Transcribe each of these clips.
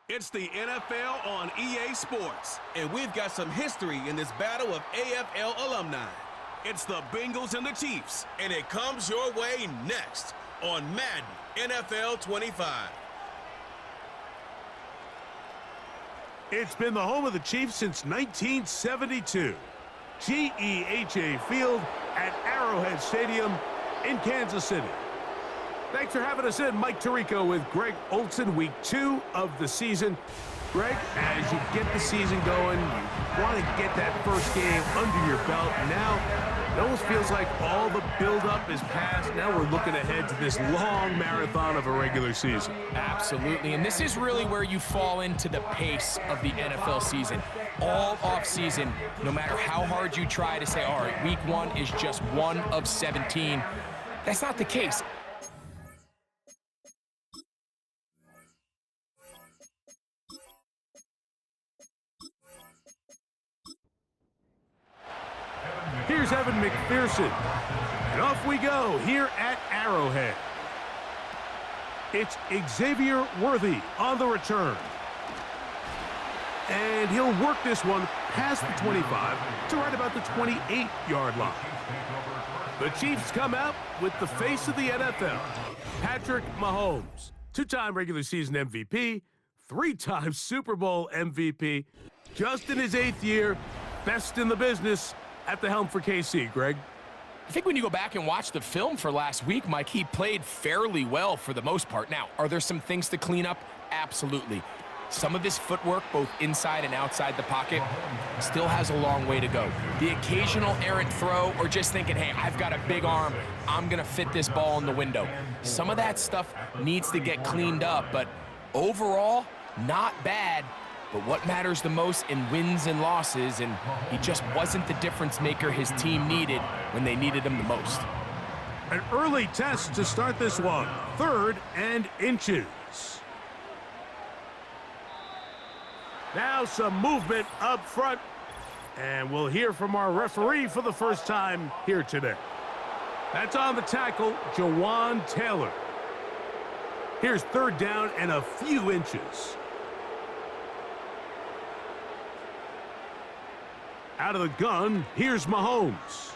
It's the NFL on EA Sports, and we've got some history in this battle of AFL alumni. It's the Bengals and the Chiefs, and it comes your way next on Madden NFL 25. It's been the home of the Chiefs since 1972. GEHA Field at Arrowhead Stadium in Kansas City. Thanks for having us in. Mike Tirico with Greg Olson, week 2 of the season. Greg, as you get the season going, you want to get that first game under your belt. Now, it almost feels like all the buildup is past. Now we're looking ahead to this long marathon of a regular season. Absolutely, and this is really where you fall into the pace of the NFL season. All off-season, no matter how hard you try to say, all right, week 1 is just 1 of 17, that's not the case. Here's Evan McPherson, and off we go here at Arrowhead. It's Xavier Worthy on the return. And he'll work this one past the 25 to right about the 28-yard line. The Chiefs come out with the face of the NFL, Patrick Mahomes, 2-time regular season MVP, 3-time Super Bowl MVP, just in his 8th year, best in the business at the helm for KC, Greg. I think when you go back and watch the film for last week, Mike, he played fairly well for the most part. Now, are there some things to clean up? Absolutely. Some of his footwork, both inside and outside the pocket, still has a long way to go. The occasional errant throw or just thinking, hey, I've got a big arm, I'm going to fit this ball in the window. Some of that stuff needs to get cleaned up, but overall, not bad. But what matters the most in wins and losses, and he just wasn't the difference maker his team needed when they needed him the most. An early test to start this one, 3rd and inches. Now some movement up front, and we'll hear from our referee for the first time here today. That's on the tackle, Jawan Taylor. Here's 3rd down and a few inches. Out of the gun, here's Mahomes.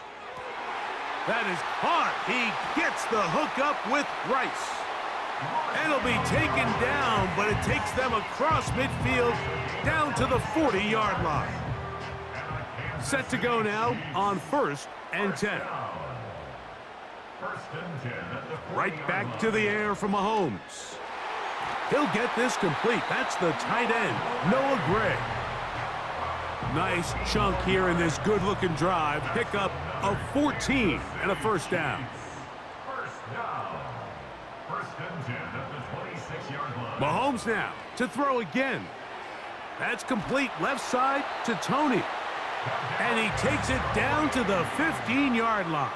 That is caught. He gets the hook up with Rice. And it'll be taken down, but it takes them across midfield down to the 40-yard line. Set to go now on 1st and 10. Right back to the air for Mahomes. He'll get this complete. That's the tight end, Noah Gray. Nice chunk here in this good-looking drive. Pickup of 14 and a 1st down. Mahomes now to throw again. That's complete left side to Tony. And he takes it down to the 15-yard line.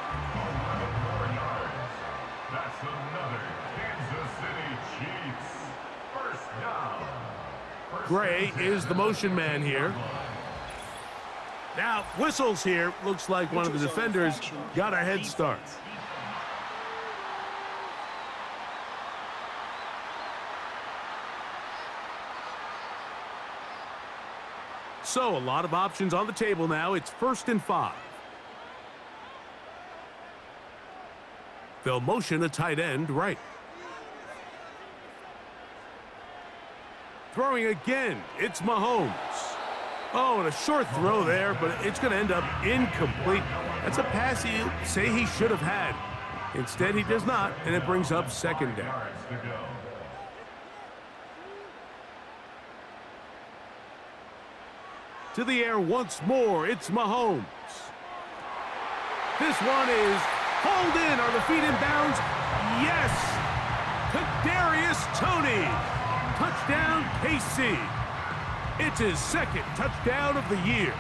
That's another Kansas City Chiefs first down. Gray is the motion man here. Now, whistles here. Looks like one of the defenders got a head start. So, a lot of options on the table now. It's 1st and 5. They'll motion a tight end right. Throwing again, it's Mahomes. Oh, and a short throw there, but it's going to end up incomplete. That's a pass he'll say he should have had. Instead, he does not, and it brings up 2nd down. To the air once more, it's Mahomes. This one is hauled in. Are the feet in bounds? Yes! Kadarius Toney. Touchdown, KC. It's his 2nd touchdown of the year.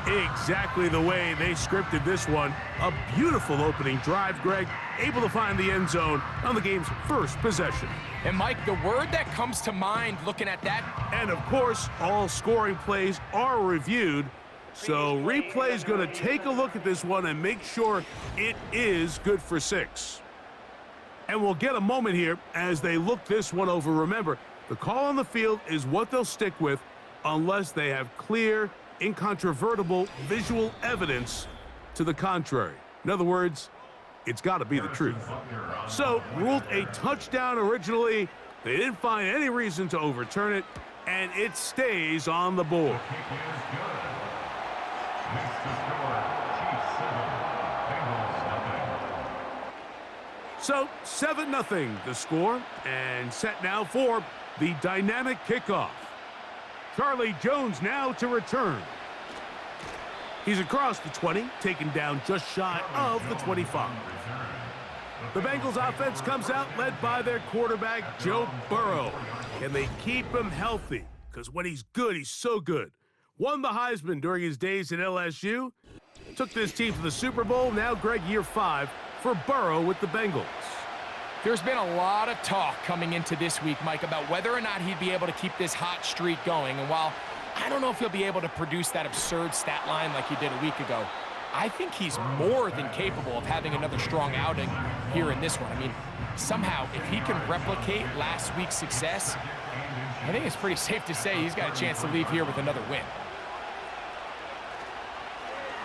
Exactly the way they scripted this one. A beautiful opening drive, Greg. Able to find the end zone on the game's 1st possession. And, Mike, the word that comes to mind looking at that. And, of course, all scoring plays are reviewed. So replay's going to take a look at this one and make sure it is good for 6. And we'll get a moment here as they look this one over. Remember, The call on the field is what they'll stick with unless they have clear, incontrovertible visual evidence to the contrary. In other words, it's got to be the truth. So, ruled a touchdown originally. They didn't find any reason to overturn it, and it stays on the board. So, 7-0 the score, and set now for the dynamic kickoff. Charlie Jones now to return. He's across the 20, taken down just shy of the 25. The Bengals offense comes out led by their quarterback, Joe Burrow. Can they keep him healthy? Because when he's good, he's so good. Won the Heisman during his days at LSU. Took this team to the Super Bowl. Now, Greg, year 5 for Burrow with the Bengals. There's been a lot of talk coming into this week, Mike, about whether or not he'd be able to keep this hot streak going. And while I don't know if he'll be able to produce that absurd stat line like he did a week ago, I think he's more than capable of having another strong outing here in this one. I mean, somehow, if he can replicate last week's success, I think it's pretty safe to say he's got a chance to leave here with another win.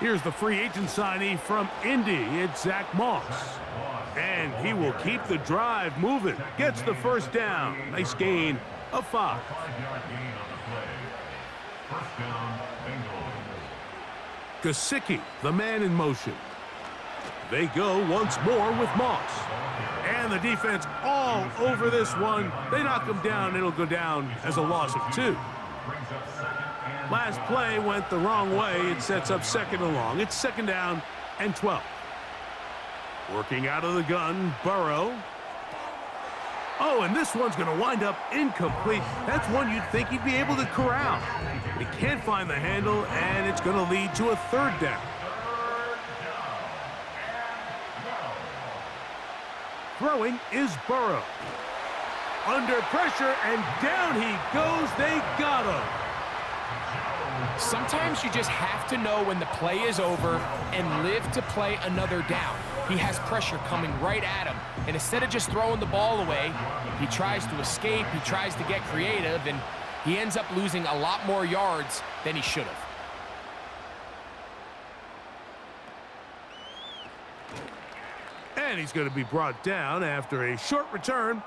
Here's the free agent signee from Indy. It's Zach Moss. And he will keep the drive moving. Gets the first down. Nice gain of 5. Gesicki, the man in motion. They go once more with Moss. And the defense all over this one. They knock him down. It'll go down as a loss of 2. Last play went the wrong way. It sets up 2nd and long. It's 2nd down and 12. Working out of the gun, Burrow. Oh, and this one's going to wind up incomplete. That's one you'd think he'd be able to corral. He can't find the handle, and it's going to lead to a 3rd down. Throwing is Burrow. Under pressure, and down he goes. They got him. Sometimes you just have to know when the play is over and live to play another down. He has pressure coming right at him, and instead of just throwing the ball away, he tries to escape, he tries to get creative, and he ends up losing a lot more yards than he should have. And he's going to be brought down after a short return,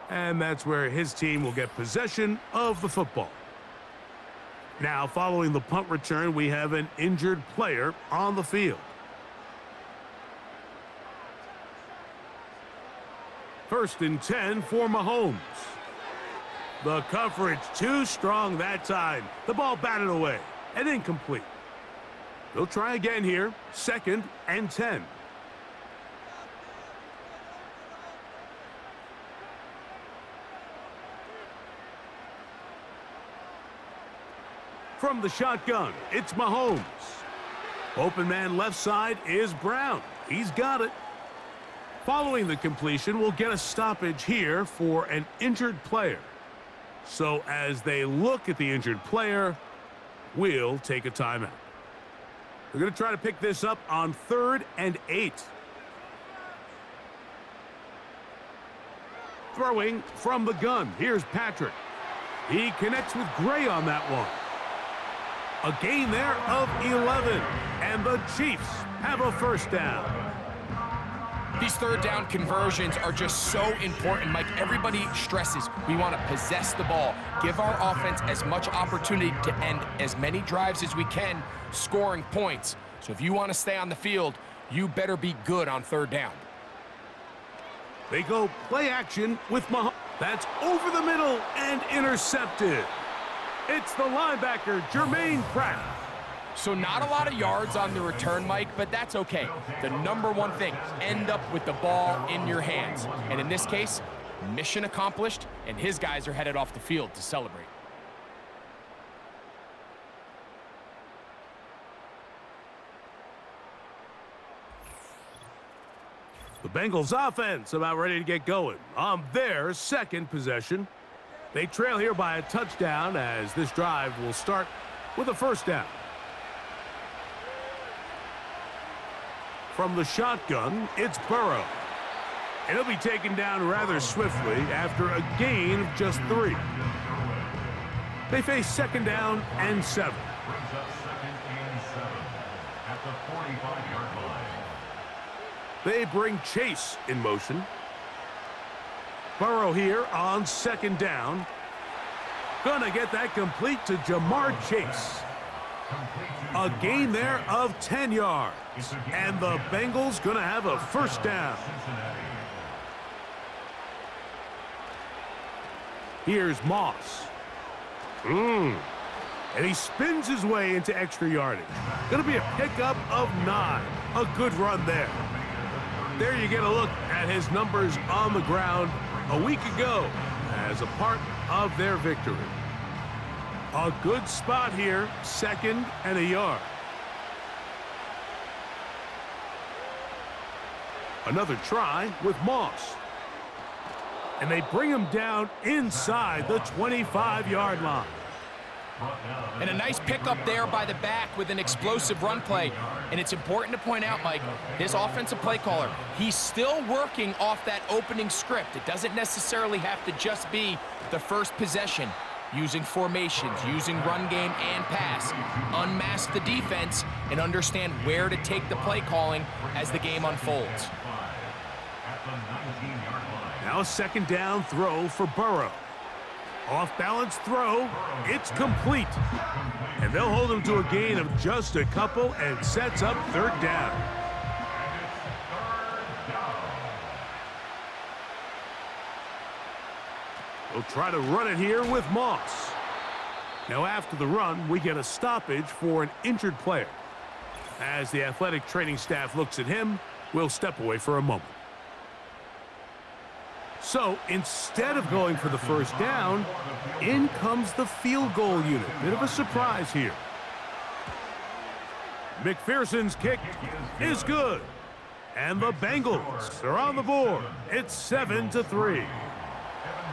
and that's where his team will get possession of the football. Now, following the punt return, we have an injured player on the field. First and 10 for Mahomes. The coverage too strong that time. The ball batted away and incomplete. They'll try again here. 2nd and 10. From the shotgun, it's Mahomes. Open man left side is Brown. He's got it. Following the completion, we'll get a stoppage here for an injured player. So as they look at the injured player, we'll take a timeout. We're going to try to pick this up on 3rd and 8. Throwing from the gun. Here's Patrick. He connects with Gray on that one. A gain there of 11. And the Chiefs have a 1st down. These 3rd down conversions are just so important, Mike. Everybody stresses we want to possess the ball, give our offense as much opportunity to end as many drives as we can, scoring points. So if you want to stay on the field, you better be good on 3rd down. They go play action with Mahomes. That's over the middle and intercepted. It's the linebacker, Jermaine Pratt. So not a lot of yards on the return, Mike, but that's okay. The number one thing, end up with the ball in your hands. And in this case, mission accomplished, and his guys are headed off the field to celebrate. The Bengals offense about ready to get going on their 2nd possession. They trail here by a touchdown as this drive will start with a 1st down. From the shotgun, it's Burrow. And he'll be taken down rather swiftly after a gain of just 3. They face second down and 7. Brings up second and 7 at the 45-yard line. They bring Chase in motion. Burrow here on second down. Gonna get that complete to Jamar Chase. A gain there of 10 yards. And the Bengals gonna have a first down. Here's Moss. And he spins his way into extra yardage. Gonna be a pickup of 9. A good run there. There you get a look at his numbers on the ground a week ago as a part of their victory. A good spot here, 2nd and a yard. Another try with Moss. And they bring him down inside the 25-yard line. And a nice pickup there by the back with an explosive run play. And it's important to point out, Mike, his offensive play caller, he's still working off that opening script. It doesn't necessarily have to just be the first possession. Using formations, using run game and pass. Unmask the defense and understand where to take the play calling as the game unfolds. Now a second down throw for Burrow. Off-balance throw, it's complete. And they'll hold him to a gain of just a couple and sets up third down. They'll try to run it here with Moss. Now after the run, we get a stoppage for an injured player. As the athletic training staff looks at him, we'll step away for a moment. So instead of going for the first down, in comes the field goal unit. Bit of a surprise here. McPherson's kick is good. And the Bengals are on the board. It's 7-3.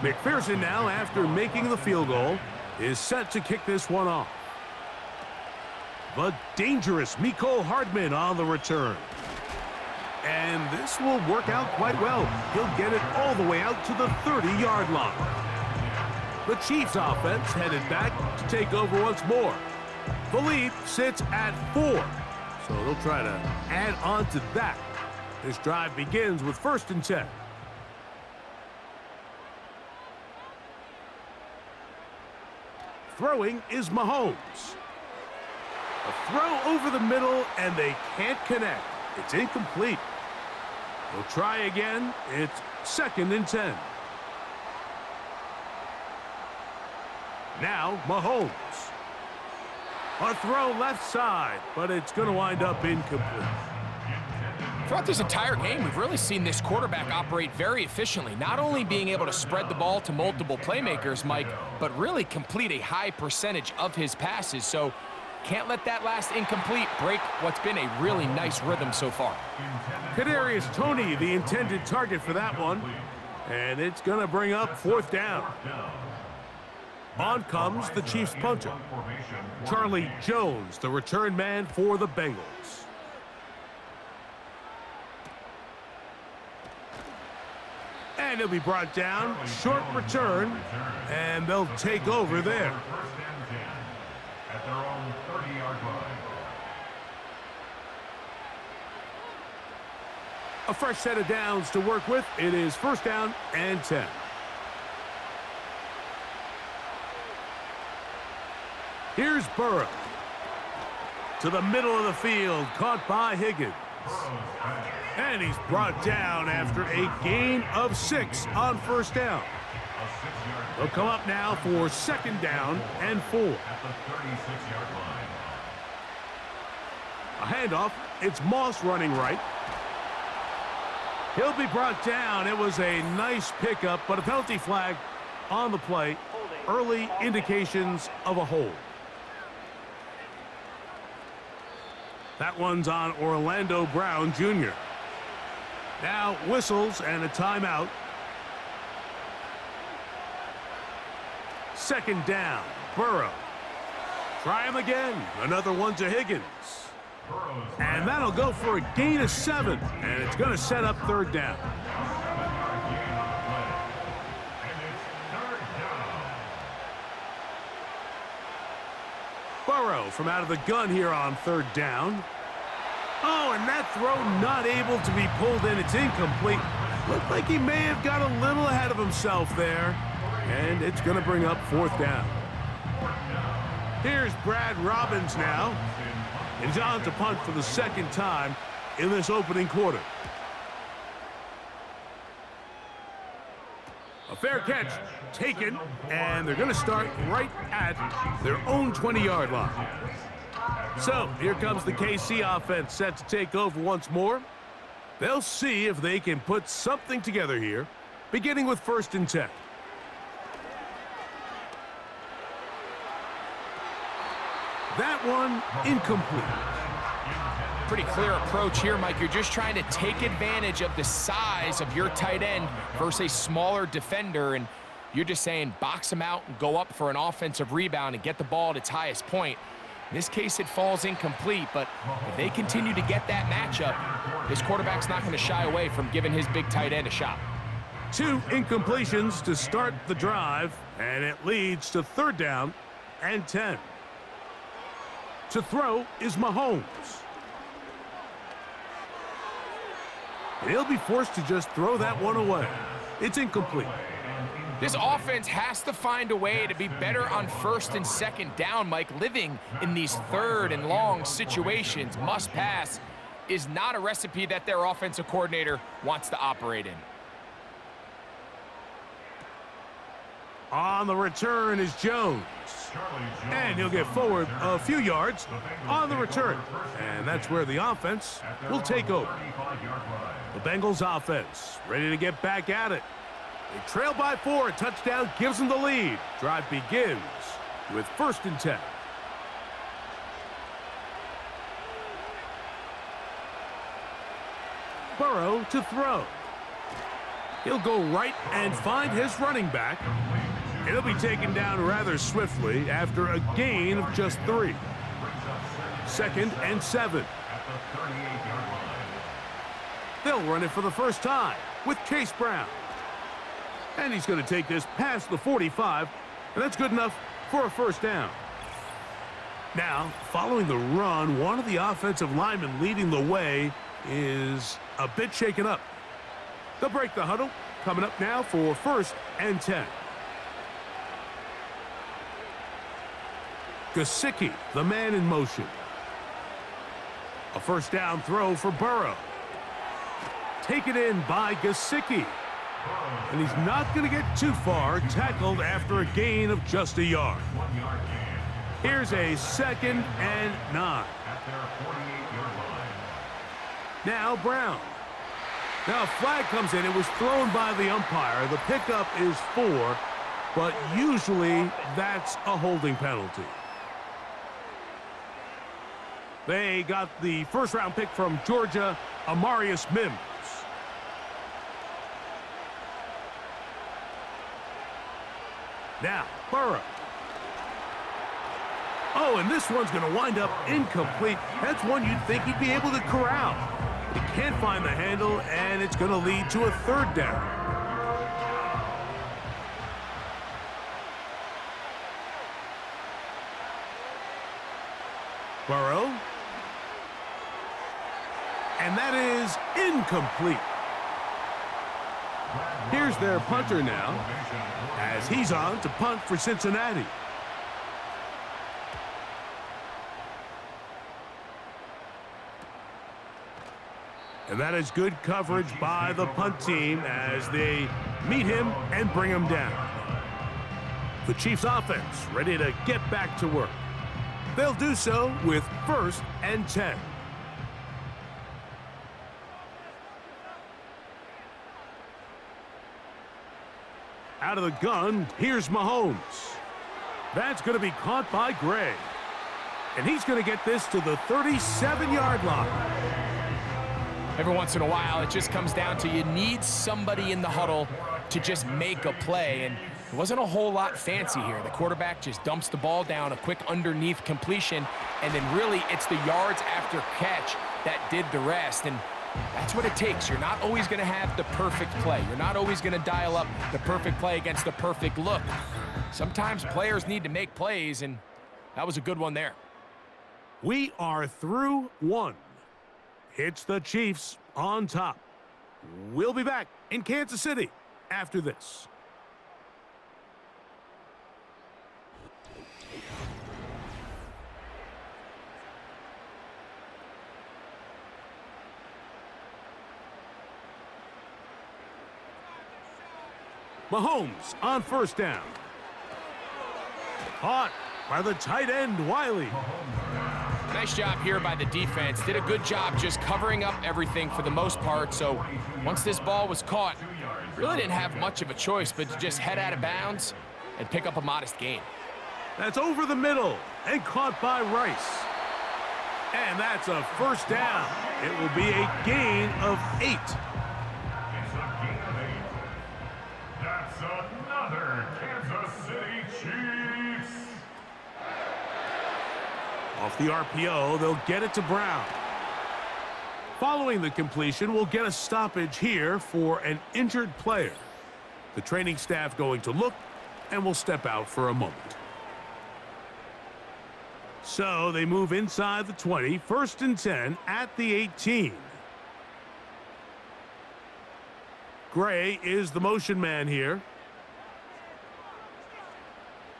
McPherson now, after making the field goal, is set to kick this one off. The dangerous Mecole Hardman on the return. And this will work out quite well. He'll get it all the way out to the 30-yard line. The Chiefs offense headed back to take over once more. The lead sits at 4. So they'll try to add on to that. This drive begins with 1st and 10. Throwing is Mahomes. A throw over the middle, and they can't connect. It's incomplete. They'll try again. It's 2nd and 10. Now Mahomes. A throw left side, but it's going to wind up incomplete. Throughout this entire game, we've really seen this quarterback operate very efficiently, not only being able to spread the ball to multiple playmakers, Mike, but really complete a high percentage of his passes. So can't let that last incomplete break what's been a really nice rhythm so far. Kadarius Toney, the intended target for that one, and it's going to bring up 4th down. On comes the Chiefs punter, Charlie Jones, the return man for the Bengals. And he'll be brought down, short return, and they'll take over there. At their own 30-yard line. A fresh set of downs to work with. It is 1st down and 10. Here's Burrow. To the middle of the field, caught by Higgins. And he's brought down after a gain of 6 on 1st down. They'll come up now for 2nd down and 4. At the 36-yard line. A handoff. It's Moss running right. He'll be brought down. It was a nice pickup, but a penalty flag on the play. Early indications of a hold. That one's on Orlando Brown Jr. Now whistles and a timeout. 2nd down. Burrow. Try him again. Another one to Higgins. And that'll go for a gain of 7. And it's going to set up 3rd down. Burrow from out of the gun here on third down. Oh, and that throw not able to be pulled in. It's incomplete. Looked like he may have got a little ahead of himself there. And it's going to bring up fourth down. Here's Brad Robbins now. And he's on to punt for the second time in this opening quarter. A fair catch taken, and they're going to start right at their own 20-yard line. So here comes the KC offense set to take over once more. They'll see if they can put something together here, beginning with 1st and 10. That one incomplete. Pretty clear approach here, Mike. You're just trying to take advantage of the size of your tight end versus a smaller defender, and you're just saying box him out and go up for an offensive rebound and get the ball at its highest point. In this case, it falls incomplete, but if they continue to get that matchup, this quarterback's not going to shy away from giving his big tight end a shot. 2 incompletions to start the drive, and it leads to 3rd down and 10. To throw is Mahomes. And he'll be forced to just throw that one away. It's incomplete. This offense has to find a way to be better on 1st and 2nd down, Mike. Living in these 3rd and long situations, must pass, is not a recipe that their offensive coordinator wants to operate in. On the return is Jones. And he'll get forward a few yards on the return. And that's where the offense will take over. The Bengals offense ready to get back at it. They trail by 4. A touchdown gives them the lead. Drive begins with 1st and 10. Burrow to throw. He'll go right and find his running back. He'll be taken down rather swiftly after a gain of just 3. 2nd and 7. They'll run it for the first time with Chase Brown. And he's going to take this past the 45, and that's good enough for a 1st down. Now, following the run, one of the offensive linemen leading the way is a bit shaken up. They'll break the huddle. Coming up now for 1st and 10. Gesicki, the man in motion. A 1st down throw for Burrow. Taken in by Gesicki. And he's not going to get too far, tackled after a gain of just a yard. Here's a 2nd and 9. Now Brown. Now a flag comes in. It was thrown by the umpire. The pickup is 4, but usually that's a holding penalty. They got the 1st-round pick from Georgia, Amarius Mims. Now, Burrow. Oh, and this one's going to wind up incomplete. That's one you'd think he'd be able to corral. He can't find the handle, and it's going to lead to a 3rd down. Burrow. And that is incomplete. Here's their punter now, as he's on to punt for Cincinnati. And that is good coverage by the punt team as they meet him and bring him down. The Chiefs offense ready to get back to work. They'll do so with 1st and 10. Out of the gun, here's Mahomes. That's going to be caught by Gray. And he's going to get this to the 37-yard line. Every once in a while, it just comes down to you need somebody in the huddle to just make a play. And it wasn't a whole lot fancy here. The quarterback just dumps the ball down, a quick underneath completion, and then really it's the yards after catch that did the rest. And that's what it takes. You're not always going to have the perfect play. You're not always going to dial up the perfect play against the perfect look. Sometimes players need to make plays, and that was a good one there. We are through one. It's the Chiefs on top. We'll be back in Kansas City after this. Mahomes on first down. Caught by the tight end, Wiley. Nice job here by the defense. Did a good job just covering up everything for the most part. So once this ball was caught, really didn't have much of a choice but to just head out of bounds and pick up a modest gain. That's over the middle and caught by Rice. And that's a first down. It will be a gain of 8. It's a gain of 8. That's another Kansas City Chiefs. Off the RPO, they'll get it to Brown. Following the completion, we'll get a stoppage here for an injured player. The training staff going to look and will step out for a moment. So they move inside the 20, 1st and 10 at the 18. Gray is the motion man here.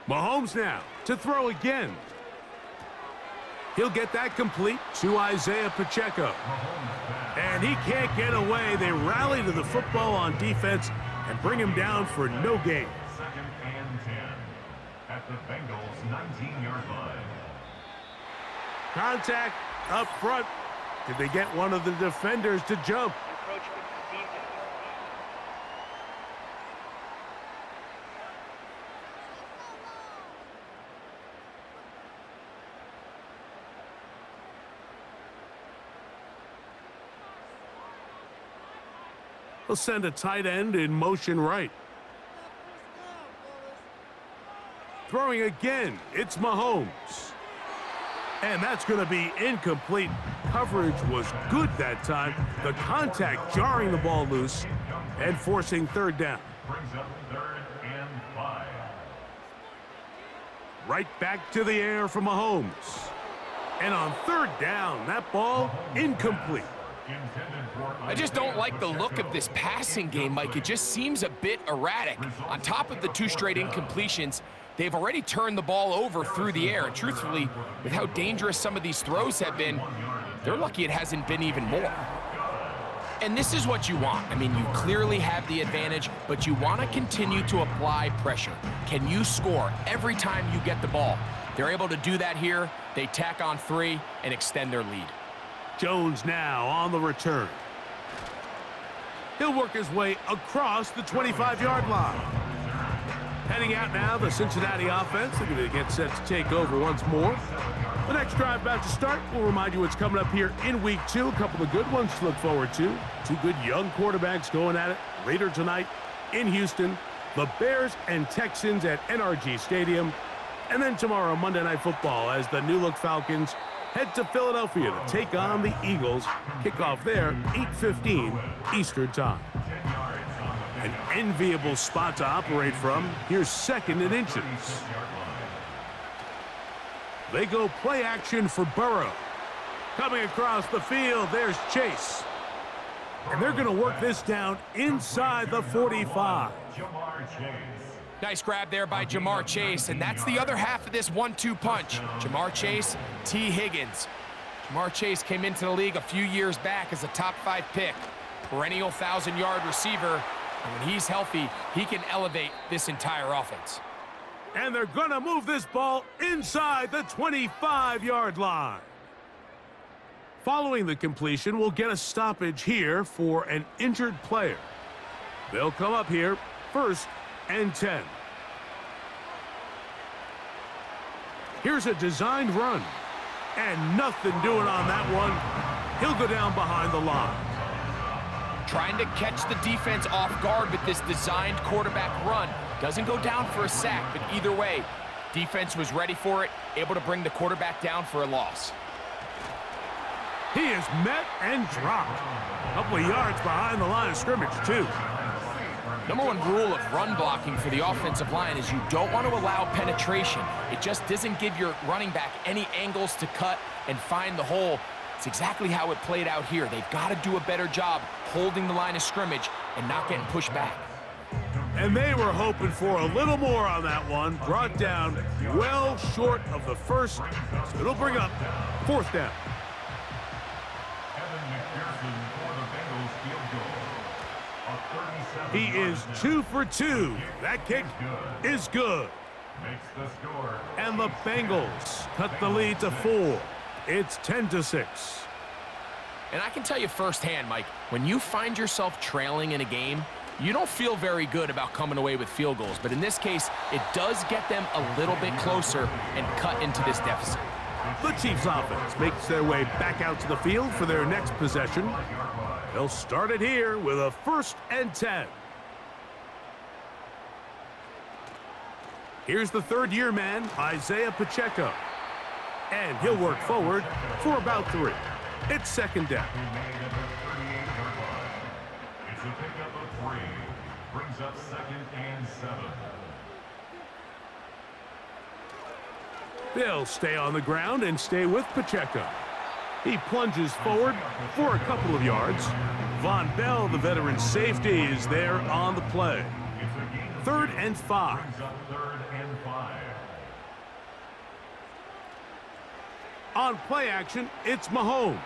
Mahomes now to throw again. He'll get that complete to Isaiah Pacheco. And he can't get away. They rally to the football on defense and bring him down for no gain. 2nd and 10 at the Bengals' 19-yard line. Contact up front. Did they get one of the defenders to jump? They'll send a tight end in motion right. Throwing again, it's Mahomes. And that's going to be incomplete. Coverage was good that time. The contact jarring the ball loose and forcing 3rd down. Brings up 3rd and 5. Right back to the air for Mahomes. And on 3rd down, that ball incomplete. I just don't like the look of this passing game, Mike. It just seems a bit erratic. On top of the 2 straight incompletions, they've already turned the ball over through the air. And truthfully, with how dangerous some of these throws have been, they're lucky it hasn't been even more. And this is what you want. I mean, you clearly have the advantage, but you want to continue to apply pressure. Can you score every time you get the ball? They're able to do that here. They tack on 3 and extend their lead. Jones now on the return. He'll work his way across the 25-yard line. Heading out now, the Cincinnati offense. They're going to get set to take over once more. The next drive about to start. We'll remind you what's coming up here in Week 2. A couple of good ones to look forward to. 2 good young quarterbacks going at it later tonight in Houston. The Bears and Texans at NRG Stadium. And then tomorrow, Monday Night Football, as the new-look Falcons head to Philadelphia to take on the Eagles. Kickoff there, 8:15 Eastern Time. An enviable spot to operate from. Here's 2nd and inches. They go play action for Burrow. Coming across the field, there's Chase. And they're going to work this down inside the 45. Nice grab there by Jamar Chase, and that's the other half of this 1-2 punch. Jamar Chase, T. Higgins. Jamar Chase came into the league a few years back as a top 5 pick, perennial 1,000-yard receiver, and when he's healthy, he can elevate this entire offense. And they're going to move this ball inside the 25-yard line. Following the completion, we'll get a stoppage here for an injured player. They'll come up here 1st and 10. Here's a designed run. And nothing doing on that one. He'll go down behind the line. Trying to catch the defense off guard with this designed quarterback run. Doesn't go down for a sack, but either way, defense was ready for it, able to bring the quarterback down for a loss. He is met and dropped. A couple of yards behind the line of scrimmage, too. Number one rule of run blocking for the offensive line is you don't want to allow penetration. It just doesn't give your running back any angles to cut and find the hole. It's exactly how it played out here. They've got to do a better job holding the line of scrimmage and not getting pushed back. And they were hoping for a little more on that one. Brought down well short of the first. So it'll bring up 4th down. He is 2 for 2. That kick is good. And the Bengals cut the lead to 4. It's 10-6. And I can tell you firsthand, Mike, when you find yourself trailing in a game, you don't feel very good about coming away with field goals. But in this case, it does get them a little bit closer and cut into this deficit. The Chiefs offense makes their way back out to the field for their next possession. They'll start it here with a 1st and 10. Here's the third-year man, Isaiah Pacheco. And he'll work forward for about 3. It's 2nd down. It's a pickup of 3. Brings up 2nd and 7. They'll stay on the ground and stay with Pacheco. He plunges forward for a couple of yards. Von Bell, the veteran safety, is there on the play. 3rd and 5. On play action, it's Mahomes.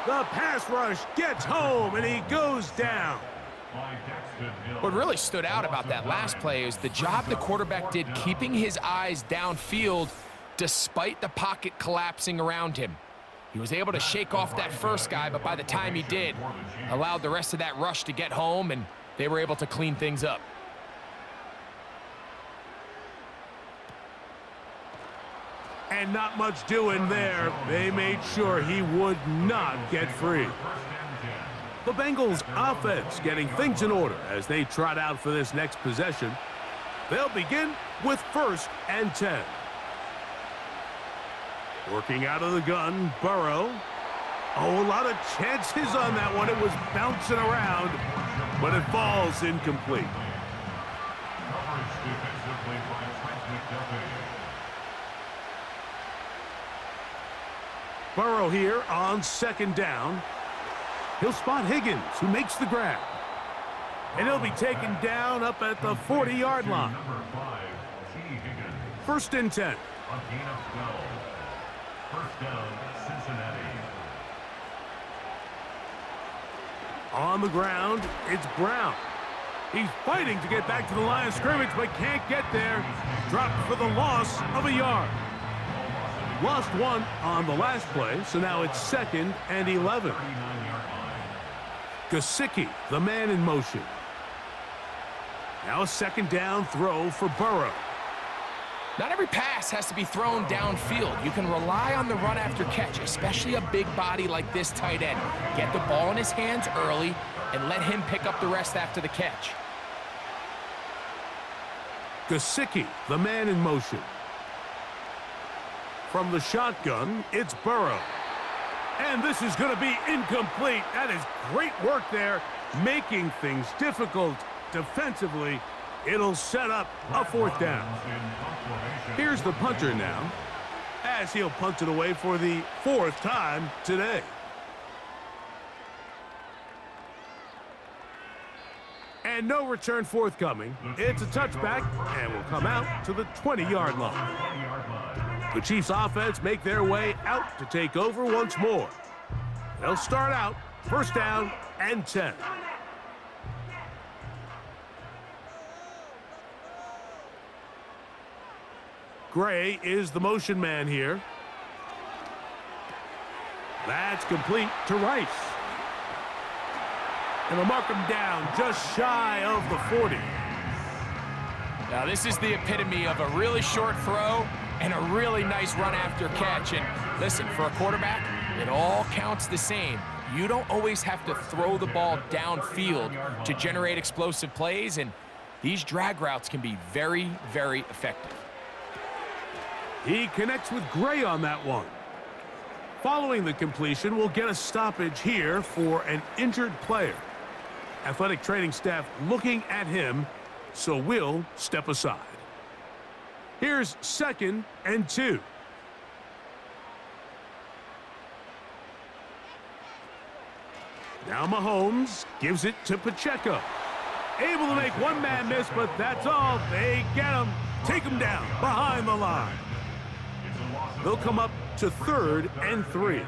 The pass rush gets home, and he goes down. What really stood out about that last play is the job the quarterback did keeping his eyes downfield despite the pocket collapsing around him. He was able to shake off that first guy, but by the time he did, allowed the rest of that rush to get home, and they were able to clean things up. And not much doing there. They made sure he would not get free. The Bengals offense getting things in order as they trot out for this next possession. They'll begin with 1st and 10. Working out of the gun, Burrow. Oh, a lot of chances on that one. It was bouncing around, but it falls incomplete. Burrow here on 2nd down. He'll spot Higgins, who makes the grab. And he'll be taken down up at the 40-yard line. 1st and 10. 1st down, Cincinnati. On the ground, it's Brown. He's fighting to get back to the line of scrimmage, but can't get there. Dropped for the loss of a yard. Lost 1 on the last play, so now it's 2nd and 11. Gesicki, the man in motion. Now a 2nd down throw for Burrow. Not every pass has to be thrown downfield. You can rely on the run after catch, especially a big body like this tight end. Get the ball in his hands early and let him pick up the rest after the catch. Gesicki, the man in motion. From the shotgun, it's Burrow. And this is going to be incomplete. That is great work there, making things difficult defensively. It'll set up a 4th down. Here's the punter now, as he'll punt it away for the 4th time today. And no return forthcoming. It's a touchback and will come out to the 20-yard line. The Chiefs offense make their way out to take over once more. They'll start out 1st down and 10. Gray is the motion man here. That's complete to Rice. And they'll mark him down just shy of the 40. Now this is the epitome of a really short throw and a really nice run after catch. And listen, for a quarterback, it all counts the same. You don't always have to throw the ball downfield to generate explosive plays, and these drag routes can be very, very effective. He connects with Gray on that one. Following the completion, we'll get a stoppage here for an injured player. Athletic training staff looking at him, so we'll step aside. Here's 2nd and 2. Now Mahomes gives it to Pacheco. Able to make one man miss, but that's all. They get him, take him down behind the line. They'll come up to 3rd and 3.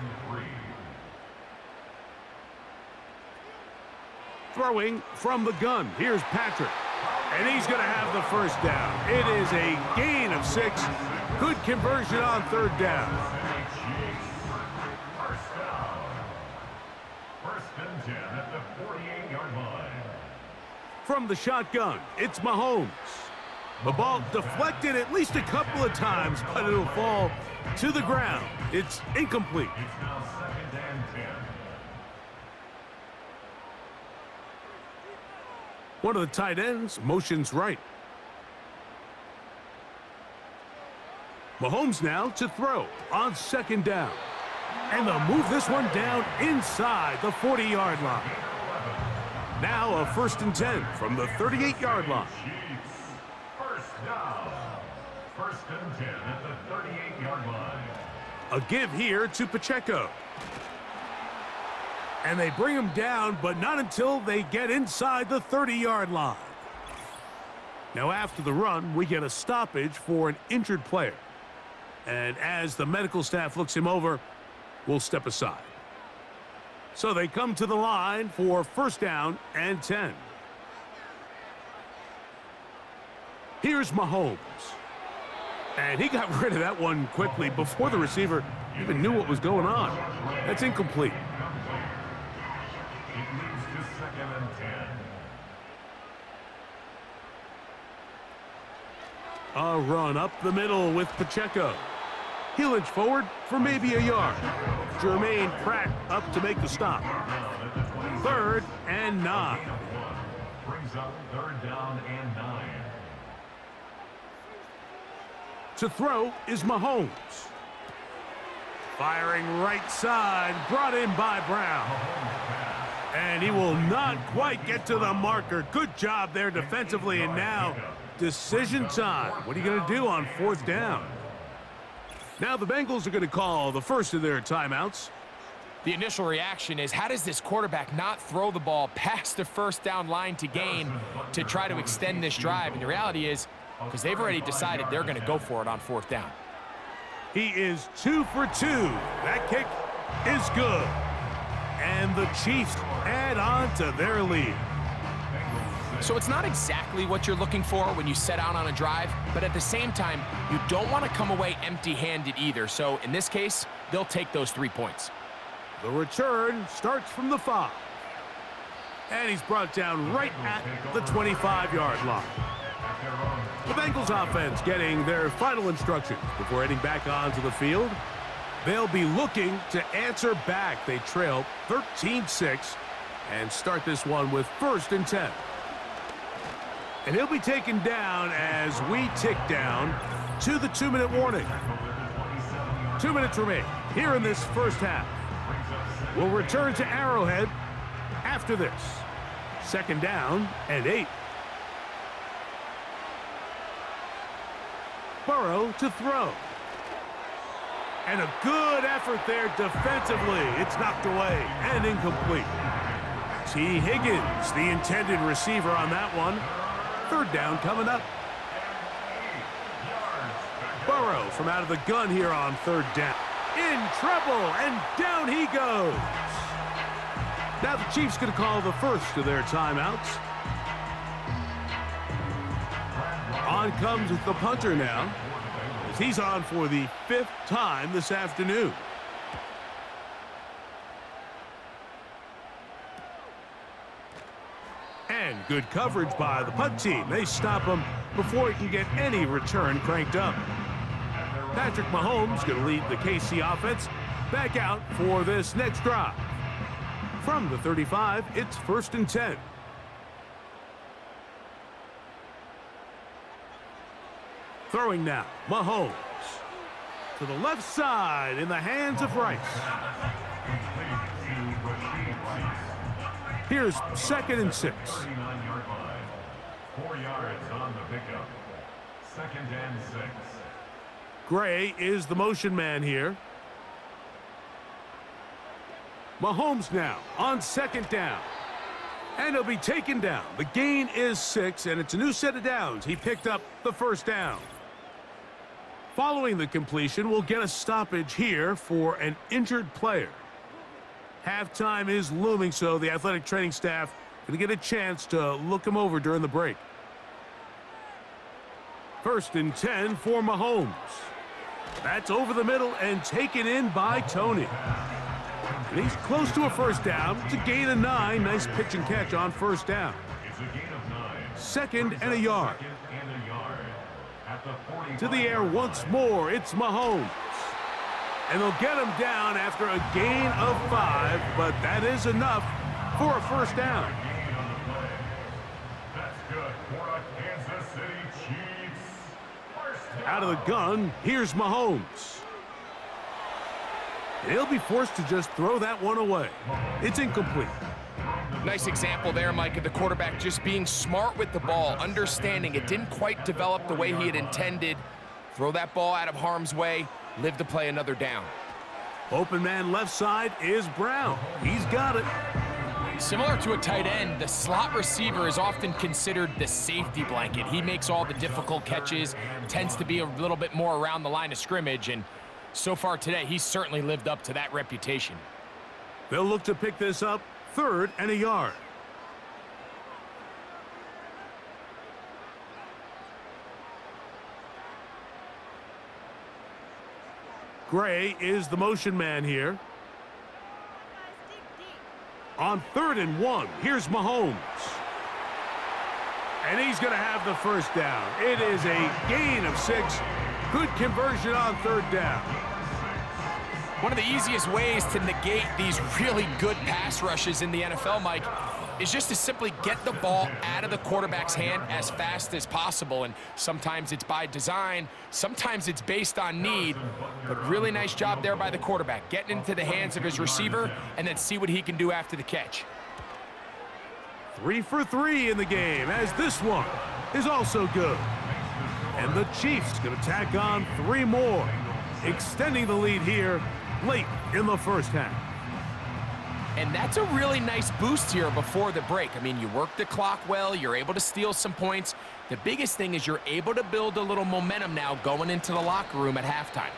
Throwing from the gun. Here's Patrick. And he's going to have the first down. It is a gain of 6. Good conversion on 3rd down. First and 10 at the 48-yard line. From the shotgun, it's Mahomes. The ball deflected at least a couple of times, but it'll fall to the ground. It's incomplete. It's now 2nd and 10. One of the tight ends motions right. Mahomes now to throw on 2nd down. And they'll move this one down inside the 40-yard line. Now a 1st and 10 from the 38-yard line. Chiefs. First down. 1st and 10 at the 38-yard line. A give here to Pacheco. And they bring him down, but not until they get inside the 30-yard line. Now after the run, we get a stoppage for an injured player. And as the medical staff looks him over, we'll step aside. So they come to the line for 1st down and 10. Here's Mahomes. And he got rid of that one quickly before the receiver even knew what was going on. That's incomplete. It leads to 2nd and 10. A run up the middle with Pacheco. He'll inch forward for maybe a yard. Jermaine Pratt up to make the stop. 3rd and 9. Brings up 3rd down and 9. To throw is Mahomes. Firing right side, brought in by Brown. And he will not quite get to the marker. Good job there defensively, and now decision time. What are you going to do on 4th down? Now the Bengals are going to call the first of their timeouts. The initial reaction is, how does this quarterback not throw the ball past the 1st down line to gain to try to extend this drive? And the reality is, because they've already decided they're going to go for it on 4th down. He is 2 for 2. That kick is good. And the Chiefs add on to their lead. So it's not exactly what you're looking for when you set out on a drive, but at the same time, you don't want to come away empty-handed either. So in this case, they'll take those 3 points. The return starts from the 5. And he's brought down right at the 25-yard line. The Bengals offense getting their final instructions before heading back onto the field. They'll be looking to answer back. They trail 13-6 and start this one with 1st and 10. And he'll be taken down as we tick down to the 2-minute warning. 2 minutes remain here in this first half. We'll return to Arrowhead after this. 2nd down and 8. Burrow to throw. And a good effort there defensively. It's knocked away and incomplete. T. Higgins, the intended receiver on that one. 3rd down coming up. Burrow from out of the gun here on 3rd down. In trouble, and down he goes. Now the Chiefs going to call the first of their timeouts. On comes the punter now, as he's on for the 5th time this afternoon. And good coverage by the punt team. They stop him before he can get any return cranked up. Patrick Mahomes going to lead the KC offense back out for this next drive. From the 35, it's 1st and 10. Throwing now, Mahomes. To the left side in the hands of Rice. Here's 2nd and 6. 39-yard line. 4 yards on the pickup. 2nd and 6. Gray is the motion man here. Mahomes now on 2nd down. And he'll be taken down. The gain is 6, and it's a new set of downs. He picked up the 1st down. Following the completion, we'll get a stoppage here for an injured player. Halftime is looming, so the athletic training staff going to get a chance to look him over during the break. 1st and 10 for Mahomes. That's over the middle and taken in by Tony. And he's close to a 1st down. It's a gain of 9. Nice pitch and catch on 1st down. It's a gain of 9. 2nd and a yard. 2nd and a yard. At the 45. To the air once more, it's Mahomes. And they'll get him down after a gain of 5, but that is enough for a 1st down. Gain on the play. That's good for the Kansas City Chiefs. 1st down. Out of the gun, here's Mahomes. And he'll be forced to just throw that one away. It's incomplete. Nice example there, Mike, of the quarterback just being smart with the ball, understanding it didn't quite develop the way he had intended. Throw that ball out of harm's way, live to play another down. Open man left side is Brown. He's got it. Similar to a tight end, the slot receiver is often considered the safety blanket. He makes all the difficult catches, tends to be a little bit more around the line of scrimmage, and so far today, he's certainly lived up to that reputation. They'll look to pick this up 3rd and a yard. Gray is the motion man here. On 3rd and 1, here's Mahomes. And he's going to have the 1st down. It is a gain of 6. Good conversion on 3rd down. One of the easiest ways to negate these really good pass rushes in the NFL, Mike, is just to simply get the ball out of the quarterback's hand as fast as possible. And sometimes it's by design, sometimes it's based on need, but really nice job there by the quarterback, getting into the hands of his receiver and then see what he can do after the catch. 3 for 3 in the game, as this one is also good. And the Chiefs going to tack on 3 more, extending the lead here late in the 1st half. And that's a really nice boost here before the break. I mean, you work the clock well, you're able to steal some points. The biggest thing is you're able to build a little momentum now going into the locker room at halftime.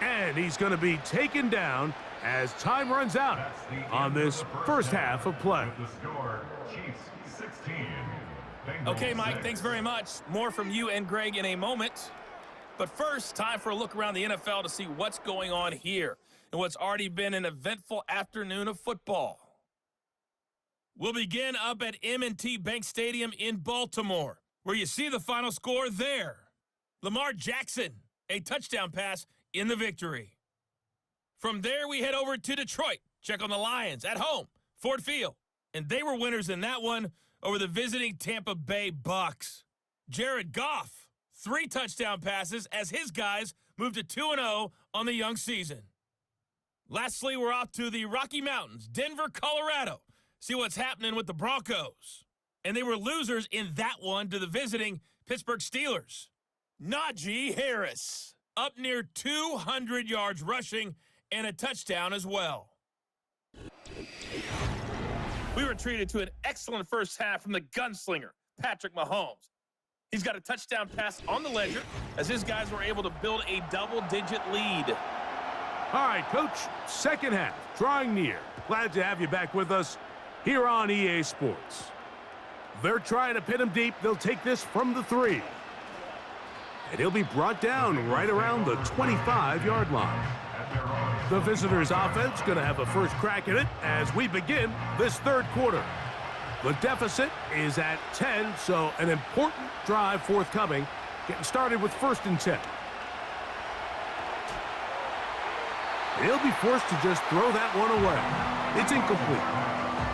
And he's going to be taken down as time runs out on this 1st half of play. The score, Chiefs 16. Bengals Okay, Mike, 6. thanks very much. More from you and Greg in a moment. But first, time for a look around the NFL to see what's going on here in what's already been an eventful afternoon of football. We'll begin up at M&T Bank Stadium in Baltimore, where you see the final score there. Lamar Jackson, a touchdown pass in the victory. From there, we head over to Detroit. Check on the Lions at home, Ford Field. And they were winners in that one over the visiting Tampa Bay Bucks. Jared Goff, 3 touchdown passes as his guys moved to 2-0 on the young season. Lastly, we're off to the Rocky Mountains, Denver, Colorado. See what's happening with the Broncos. And they were losers in that one to the visiting Pittsburgh Steelers. Najee Harris, up near 200 yards rushing and a touchdown as well. We were treated to an excellent first half from the gunslinger, Patrick Mahomes. He's got a touchdown pass on the ledger as his guys were able to build a double-digit lead. All right, Coach, 2nd half, drawing near. Glad to have you back with us here on EA Sports. They're trying to pin him deep. They'll take this from the 3. And he'll be brought down right around the 25-yard line. The visitors' offense going to have a first crack at it as we begin this 3rd quarter. The deficit is at 10, so an important drive forthcoming. Getting started with 1st and 10. He'll be forced to just throw that one away. It's incomplete.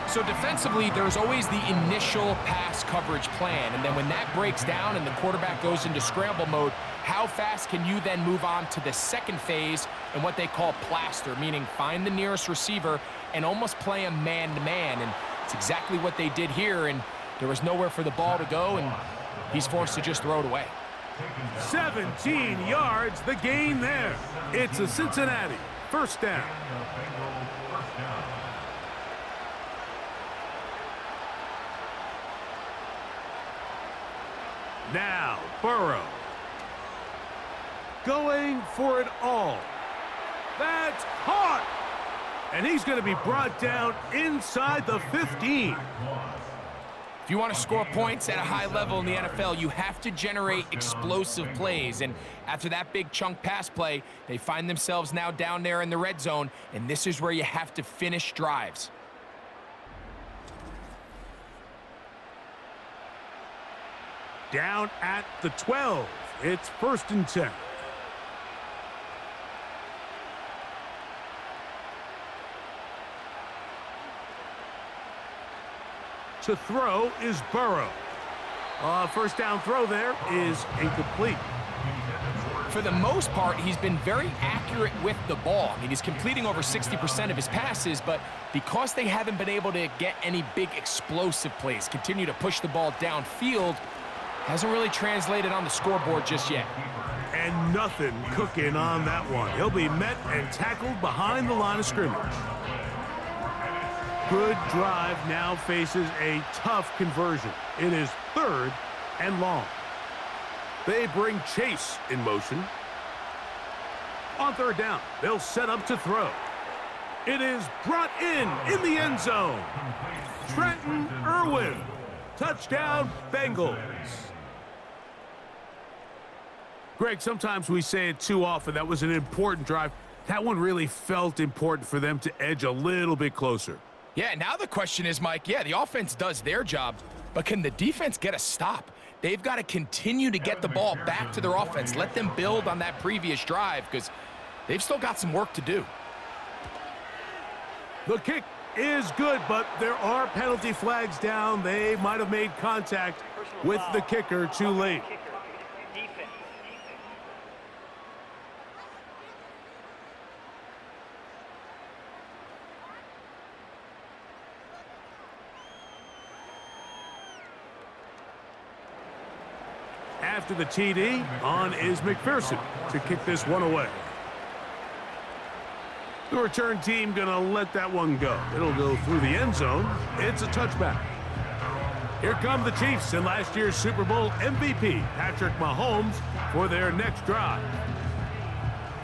So defensively, there's always the initial pass coverage plan, and then when that breaks down and the quarterback goes into scramble mode, how fast can you then move on to the 2nd phase and what they call plaster, meaning find the nearest receiver and almost play a man-to-man. And It's exactly what they did here, and there was nowhere for the ball to go, and he's forced to just throw it away. 17 yards, the gain there. It's a Cincinnati first down. Now, Burrow. Going for it all. That's caught. And he's going to be brought down inside the 15. If you want to score points at a high level in the NFL, you have to generate explosive plays. And after that big chunk pass play, they find themselves now down there in the red zone, and this is where you have to finish drives. Down at the 12. It's 1st and 10. To throw is Burrow. First down throw there is incomplete. For the most part, he's been very accurate with the ball. I mean, he's completing over 60% of his passes, but because they haven't been able to get any big explosive plays, continue to push the ball downfield, hasn't really translated on the scoreboard just yet. And nothing cooking on that one. He'll be met and tackled behind the line of scrimmage. Good drive now faces a tough conversion. It is 3rd and long. They bring Chase in motion. On 3rd down, they'll set up to throw. It is brought in the end zone. Trenton Irwin. Touchdown, Bengals. Greg, sometimes we say it too often. That was an important drive. That one really felt important for them to edge a little bit closer. Yeah, now the question is, Mike, yeah, the offense does their job, but can the defense get a stop? They've got to continue to get the ball back to their offense. Let them build on that previous drive because they've still got some work to do. The kick is good, but there are penalty flags down. They might have made contact with the kicker too late. After the TD, on is McPherson to kick this one away. The return team going to let that one go. It'll go through the end zone. It's a touchback. Here come the Chiefs and last year's Super Bowl MVP, Patrick Mahomes, for their next drive.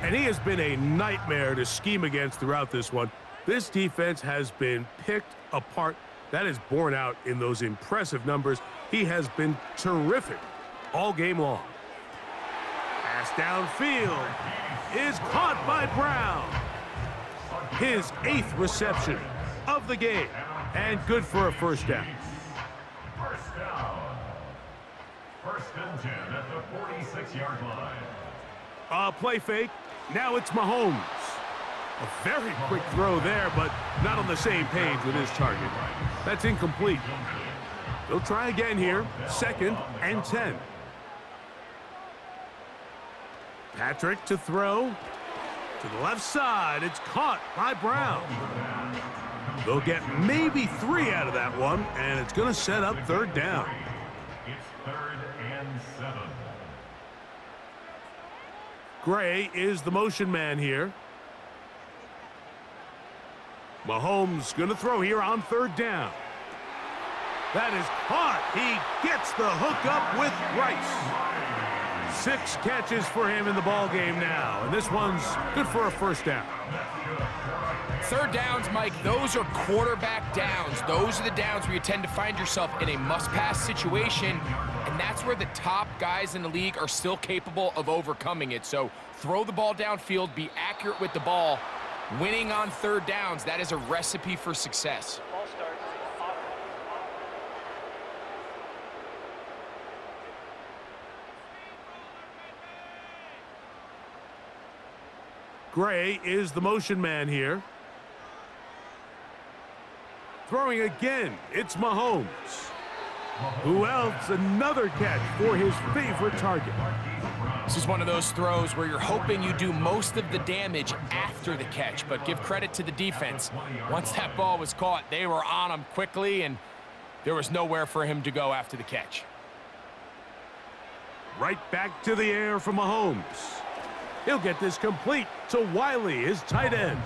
And he has been a nightmare to scheme against throughout this one. This defense has been picked apart. That is borne out in those impressive numbers. He has been terrific all game long. Pass downfield is caught by Brown. His 8th reception of the game, and good for a first down. First down. 1st and 10 at the 46-yard line. Play fake. Now it's Mahomes. A very quick throw there, but not on the same page with his target. That's incomplete. They'll try again here. 2nd and 10. Patrick to throw. To the left side. It's caught by Brown. They'll get maybe 3 out of that one, and it's going to set up 3rd down. It's 3rd and 7. Gray is the motion man here. Mahomes going to throw here on 3rd down. That is caught. He gets the hook up with Rice. 6 catches for him in the ball game now, and this one's good for a first down. 3rd downs, Mike, those are quarterback downs. Those are the downs where you tend to find yourself in a must-pass situation, and that's where the top guys in the league are still capable of overcoming it. So throw the ball downfield, be accurate with the ball. Winning on 3rd downs, that is a recipe for success. Gray is the motion man here. Throwing again, it's Mahomes. Who else? Another catch for his favorite target. This is one of those throws where you're hoping you do most of the damage after the catch, but give credit to the defense. Once that ball was caught, they were on him quickly, and there was nowhere for him to go after the catch. Right back to the air for Mahomes. He'll get this complete to Wiley, his tight end.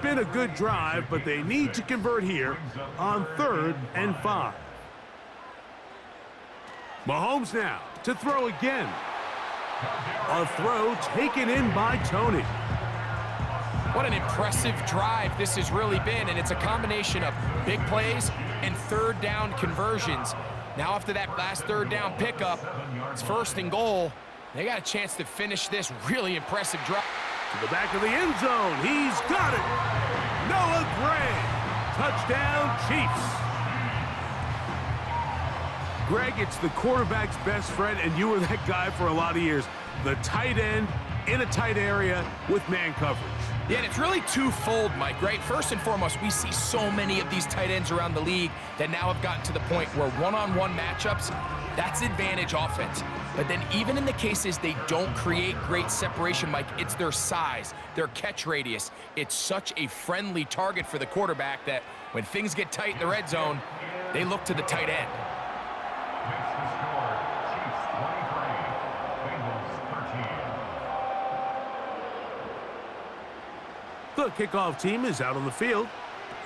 Been a good drive, but they need to convert here on 3rd and 5. Mahomes now to throw again. A throw taken in by Tony. What an impressive drive this has really been, and it's a combination of big plays and 3rd down conversions. Now after that last 3rd down pickup, it's 1st and goal. They got a chance to finish this really impressive drive. To the back of the end zone, he's got it. Noah Gray, touchdown Chiefs. Greg, it's the quarterback's best friend, and you were that guy for a lot of years. The tight end in a tight area with man coverage. Yeah, and it's really twofold, Mike, right? First and foremost, we see so many of these tight ends around the league that now have gotten to the point where one-on-one matchups, that's advantage offense. But then even in the cases they don't create great separation, Mike, it's their size, their catch radius. It's such a friendly target for the quarterback that when things get tight in the red zone, they look to the tight end. Makes the score, Chiefs 23, Bengals 13. The kickoff team is out on the field,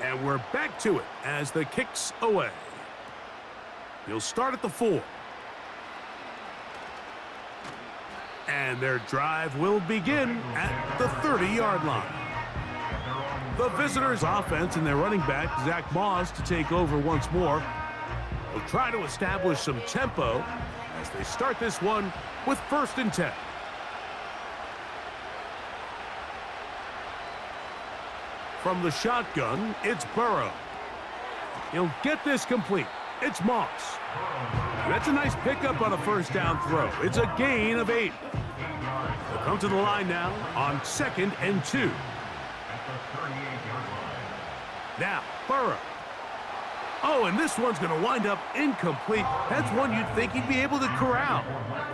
and we're back to it as the kick's away. He'll start at the 4. And their drive will begin at the 30-yard line. The visitors' offense and their running back, Zach Moss, to take over once more. They'll try to establish some tempo as they start this one with 1st and 10. From the shotgun, it's Burrow. He'll get this complete. It's Moss. That's a nice pickup on a 1st down throw. It's a gain of 8. They'll come to the line now on 2nd and 2. Now, Burrow. Oh, and this one's going to wind up incomplete. That's one you'd think he'd be able to corral.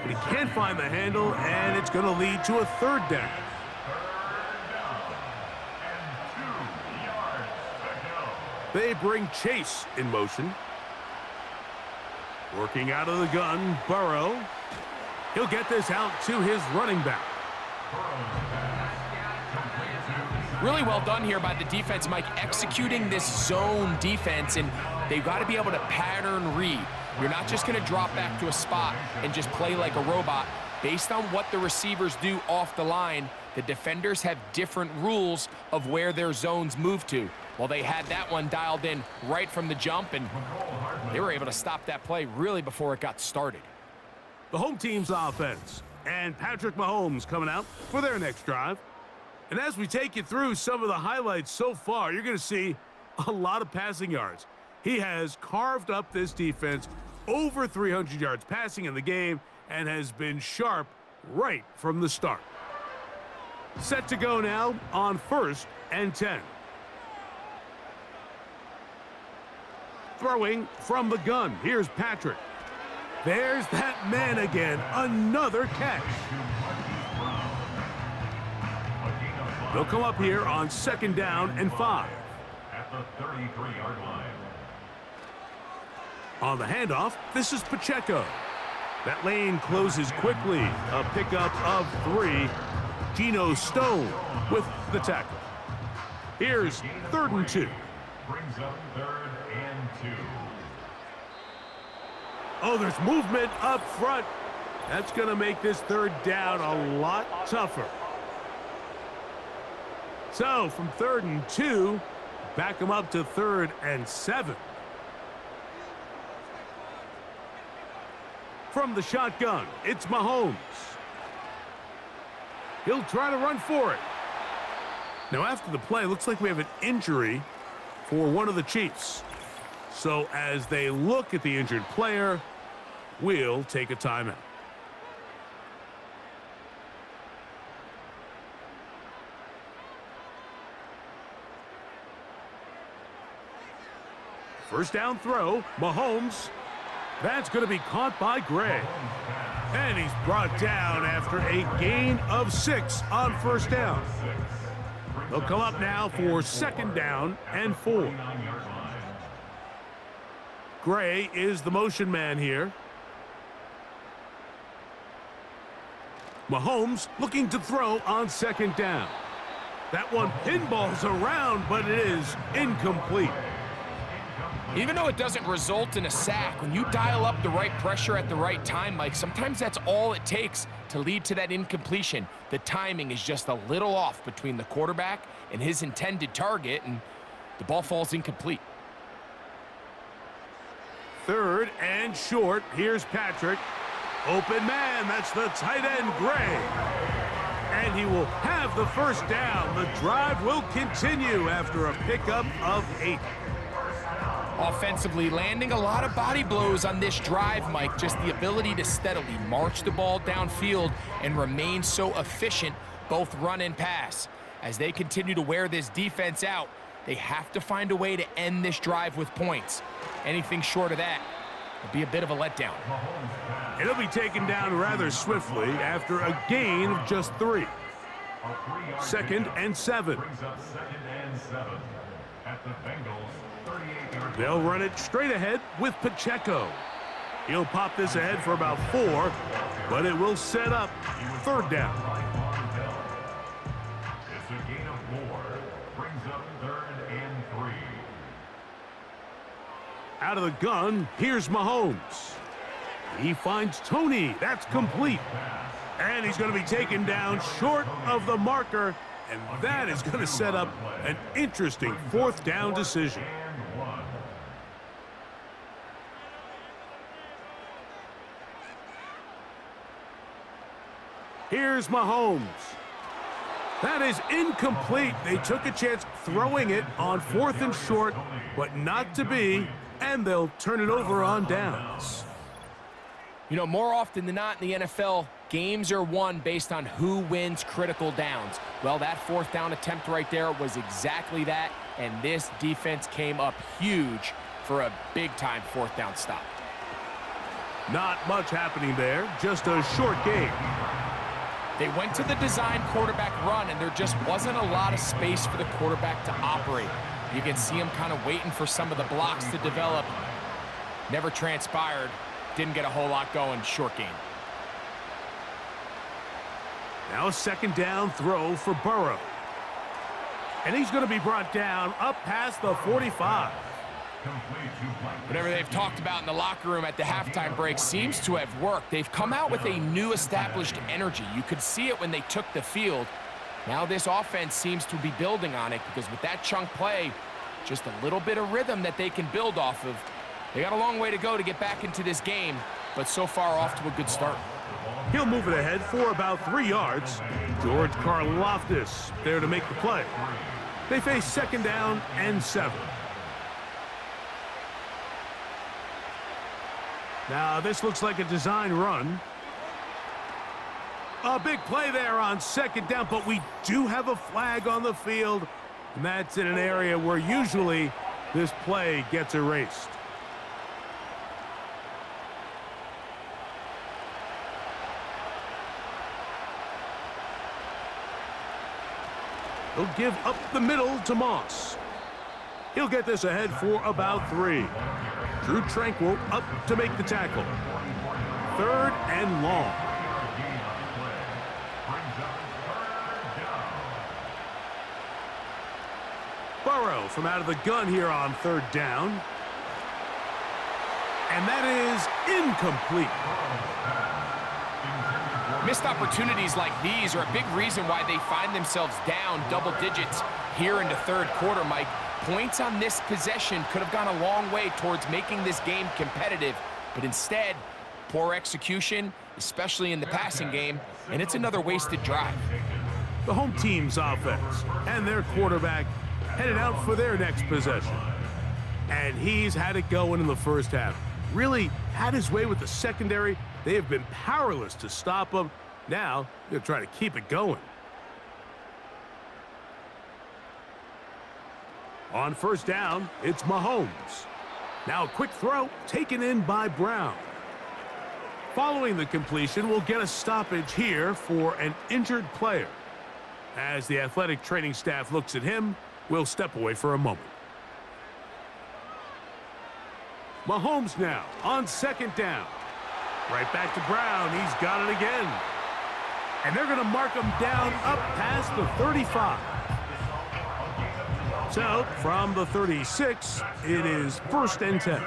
But he can't find the handle, and it's going to lead to a 3rd down. They bring Chase in motion. Working out of the gun, Burrow. He'll get this out to his running back. Really well done here by the defense, Mike, executing this zone defense, and they've got to be able to pattern read. You're not just going to drop back to a spot and just play like a robot. Based on what the receivers do off the line, the defenders have different rules of where their zones move to. Well, they had that one dialed in right from the jump, and they were able to stop that play really before it got started. The home team's offense, and Patrick Mahomes coming out for their next drive. And as we take you through some of the highlights so far, you're going to see a lot of passing yards. He has carved up this defense, over 300 yards passing in the game, and has been sharp right from the start. Set to go now on 1st and 10. Throwing from the gun. Here's Patrick. There's that man again. Another catch. They'll come up here on 2nd down and 5. At the 33-yard line. On the handoff, this is Pacheco. That lane closes quickly. A pickup of 3. Geno Stone with the tackle. Here's 3rd and 2. Brings up 3rd and 2. Oh, there's movement up front. That's going to make this 3rd down a lot tougher. So, from 3rd and 2, back them up to 3rd and 7. From the shotgun, it's Mahomes. He'll try to run for it. Now, after the play, looks like we have an injury for one of the Chiefs. So, as they look at the injured player, we'll take a timeout. First down throw, Mahomes. That's going to be caught by Gray. And he's brought down after a gain of 6 on first down. They'll come up now for second down and 4. Gray is the motion man here. Mahomes looking to throw on second down. That one pinballs around, but it is incomplete. Even though it doesn't result in a sack, when you dial up the right pressure at the right time, Mike, sometimes that's all it takes to lead to that incompletion. The timing is just a little off between the quarterback and his intended target, and the ball falls incomplete. Third and short. Here's Patrick. Open man. That's the tight end, Gray. And he will have the first down. The drive will continue after a pickup of 8. Offensively, landing a lot of body blows on this drive, Mike. Just the ability to steadily march the ball downfield and remain so efficient, both run and pass. As they continue to wear this defense out, they have to find a way to end this drive with points. Anything short of that will be a bit of a letdown. It'll be taken down rather swiftly after a gain of just 3. Second and 7. They'll run it straight ahead with Pacheco. He'll pop this ahead for about 4, but it will set up third down. It's a gain of 4. Brings up third and 3. Out of the gun, here's Mahomes. He finds Tony. That's complete. And he's going to be taken down short of the marker, and that is going to set up an interesting fourth down decision. Here's Mahomes. That is incomplete. They took a chance throwing it on 4th and short, but not to be, and they'll turn it over on downs. You know, more often than not in the NFL, games are won based on who wins critical downs. Well, that 4th down attempt right there was exactly that, and this defense came up huge for a big-time 4th down stop. Not much happening there, just a short gain. They went to the design quarterback run, and there just wasn't a lot of space for the quarterback to operate. You can see him kind of waiting for some of the blocks to develop. Never transpired. Didn't get a whole lot going. Short game. Now a second down throw for Burrow. And he's going to be brought down up past the 45. Whatever they've talked about in the locker room at the halftime break seems to have worked. They've come out with a new established energy. You could see it when they took the field. Now this offense seems to be building on it, because with that chunk play, just a little bit of rhythm that they can build off of. They got a long way to go to get back into this game, but so far off to a good start. He'll move it ahead for about 3 yards. George Karlaftis there to make the play. They face second down and 7. Now this looks like a design run. A big play there on second down, but we do have a flag on the field, and that's in an area where usually this play gets erased. He'll give up the middle to Moss. He'll get this ahead for about 3. Drew Tranquil up to make the tackle. Third and long. Burrow from out of the gun here on third down. And that is incomplete. Missed opportunities like these are a big reason why they find themselves down double digits here in the third quarter, Mike. Points on this possession could have gone a long way towards making this game competitive, but instead, poor execution, especially in the passing game, and it's another wasted drive. The home team's offense and their quarterback headed out for their next possession. And he's had it going in the first half. Really had his way with the secondary. They have been powerless to stop him. Now, they're trying to keep it going. On first down, it's Mahomes. Now a quick throw taken in by Brown. Following the completion, we'll get a stoppage here for an injured player. As the athletic training staff looks at him, we'll step away for a moment. Mahomes now on second down. Right back to Brown. He's got it again. And they're going to mark him down up past the 35. So, from the 36, it is 1st and 10.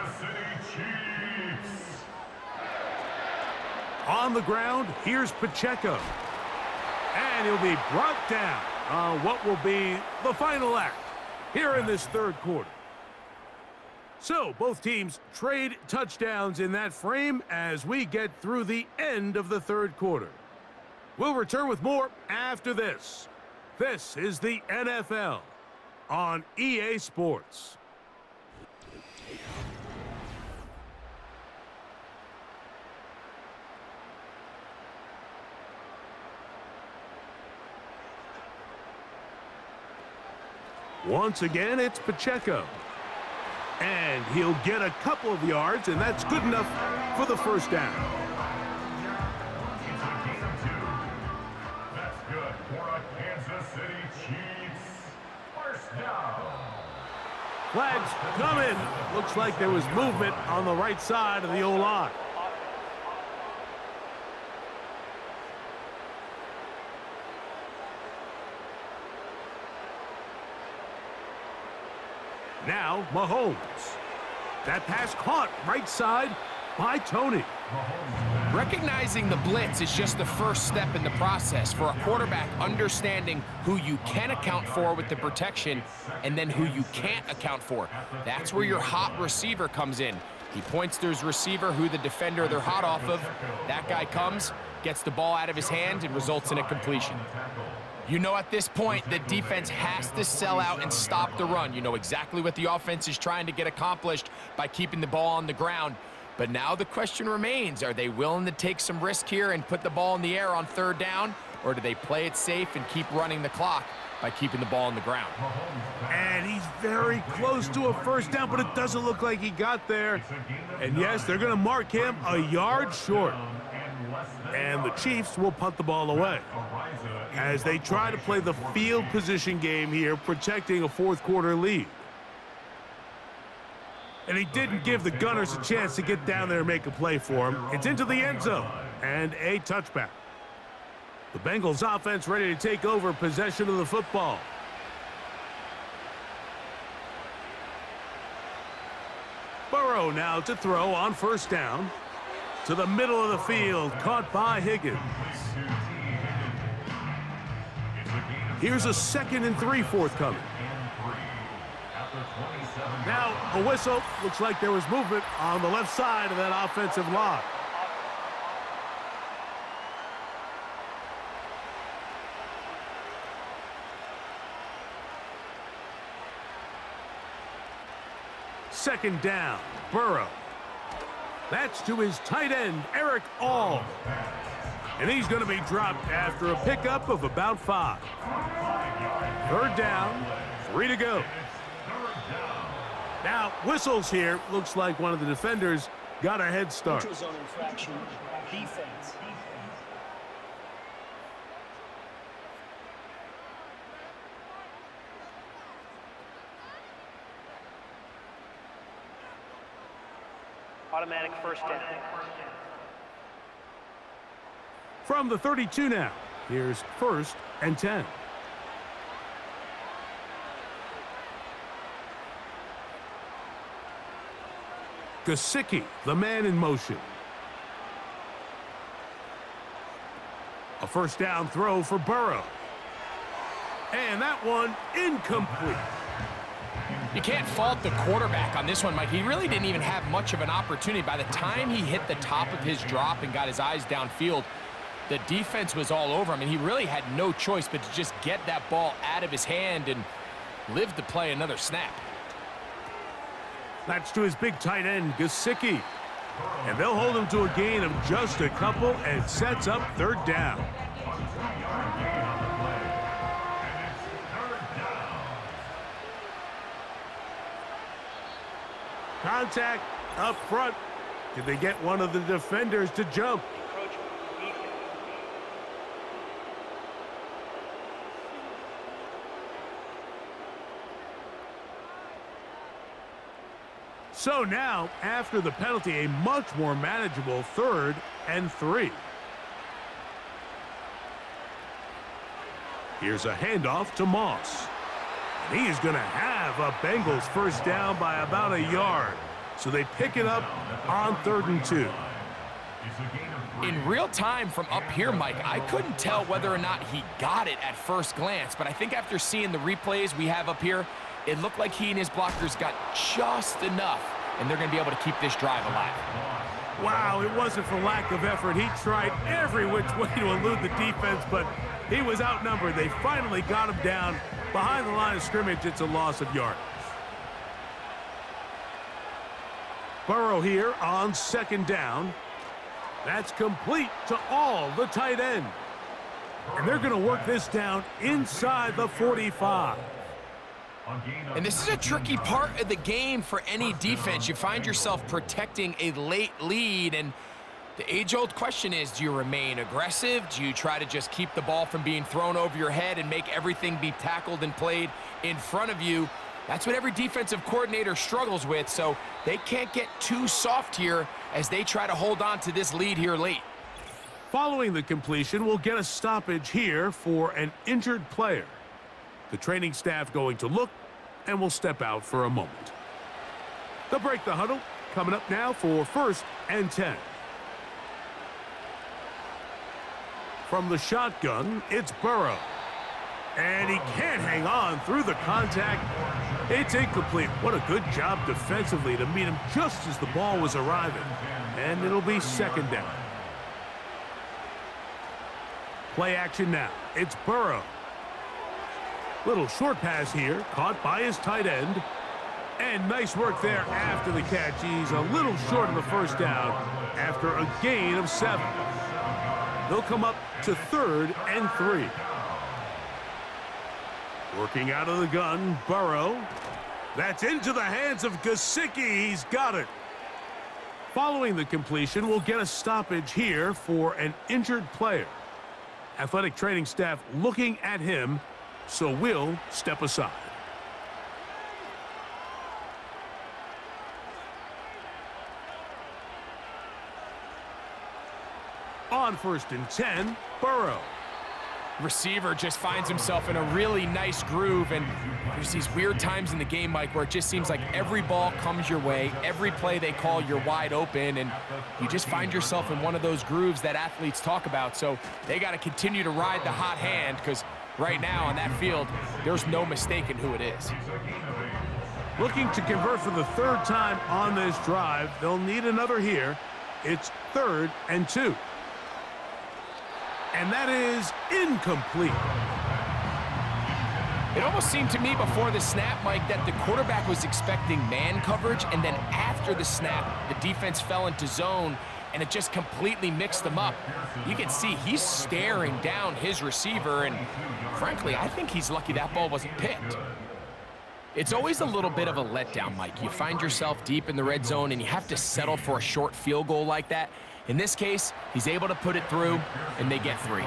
On the ground, here's Pacheco. And he'll be brought down on what will be the final act here in this third quarter. So, both teams trade touchdowns in that frame as we get through the end of the third quarter. We'll return with more after this. This is the NFL on EA Sports. Once again, it's Pacheco. And he'll get a couple of yards, and that's good enough for the first down. That's good for a Kansas City Chiefs. First down. Flags coming. Looks like there was movement on the right side of the O-line. Now, Mahomes. That pass caught right side by Tony. Recognizing the blitz is just the first step in the process for a quarterback understanding who you can account for with the protection and then who you can't account for. That's where your hot receiver comes in. He points to his receiver, who the defender they're hot off of. That guy comes, gets the ball out of his hand, and results in a completion. You know at this point the defense has to sell out and stop the run. You know exactly what the offense is trying to get accomplished by keeping the ball on the ground. But now the question remains, are they willing to take some risk here and put the ball in the air on third down? Or do they play it safe and keep running the clock by keeping the ball on the ground? And he's very close to a first down, but it doesn't look like he got there. And yes, they're going to mark him a yard short. And the Chiefs will punt the ball away as they try to play the field position game here, protecting a fourth quarter lead. And he didn't give the Gunners a chance to get down there and make a play for him. It's into the end zone and a touchback. The Bengals offense ready to take over possession of the football. Burrow now to throw on first down. To the middle of the field, caught by Higgins. Here's a 2nd and 3 forthcoming. Now a whistle. Looks like there was movement on the left side of that offensive line. Second down, Burrow. That's to his tight end, Eric All. And he's going to be dropped after a pickup of about 5. Third down, 3 to go. Now, whistles here. Looks like one of the defenders got a head start. Neutral zone infraction, defense. Automatic first down. From the 32 now, here's 1st and 10. Gesicki, the man in motion. A first down throw for Burrow. And that one incomplete. You can't fault the quarterback on this one, Mike. He really didn't even have much of an opportunity. By the time he hit the top of his drop and got his eyes downfield, the defense was all over him, and he really had no choice but to just get that ball out of his hand and live to play another snap. That's to his big tight end, Gesicki. And they'll hold him to a gain of just a couple and sets up third down. Contact up front. Did they get one of the defenders to jump? So now, after the penalty, a much more manageable 3rd and 3. Here's a handoff to Moss. And he is going to have a Bengals first down by about a yard. So they pick it up on 3rd and 2. In real time from up here, Mike, I couldn't tell whether or not he got it at first glance, but I think after seeing the replays we have up here, it looked like he and his blockers got just enough, and they're going to be able to keep this drive alive. Wow, it wasn't for lack of effort. He tried every which way to elude the defense, but he was outnumbered. They finally got him down behind the line of scrimmage. It's a loss of yards. Burrow here on 2nd down. That's complete to all the tight end. And they're going to work this down inside the 45. And this is a tricky part of the game for any defense. You find yourself protecting a late lead, and the age-old question is, do you remain aggressive? Do you try to just keep the ball from being thrown over your head and make everything be tackled and played in front of you? That's what every defensive coordinator struggles with, so they can't get too soft here as they try to hold on to this lead here late. Following the completion, we'll get a stoppage here for an injured player. The training staff going to look, and will step out for a moment. They'll break the huddle. Coming up now for 1st and 10. From the shotgun, it's Burrow. And he can't hang on through the contact. It's incomplete. What a good job defensively to meet him just as the ball was arriving. And it'll be 2nd down. Play action now. It's Burrow. Little short pass here, caught by his tight end. And nice work there after the catch. He's a little short of the first down after a gain of 7. They'll come up to 3rd and 3. Working out of the gun, Burrow. That's into the hands of Gesicki. He's got it. Following the completion, we'll get a stoppage here for an injured player. Athletic training staff looking at him, so we'll step aside. On 1st and 10, Burrow. Receiver just finds himself in a really nice groove, and there's these weird times in the game, Mike, where it just seems like every ball comes your way, every play they call, you're wide open, and you just find yourself in one of those grooves that athletes talk about. So they got to continue to ride the hot hand, because right now on that field, there's no mistaking who it is. Looking to convert for the 3rd time on this drive. They'll need another here. It's 3rd and 2. And that is incomplete. It almost seemed to me before the snap, Mike, that the quarterback was expecting man coverage, and then after the snap, the defense fell into zone, and it just completely mixed them up. You can see he's staring down his receiver, and frankly, I think he's lucky that ball wasn't picked. It's always a little bit of a letdown, Mike. You find yourself deep in the red zone, and you have to settle for a short field goal like that. In this case, he's able to put it through, and they get 3.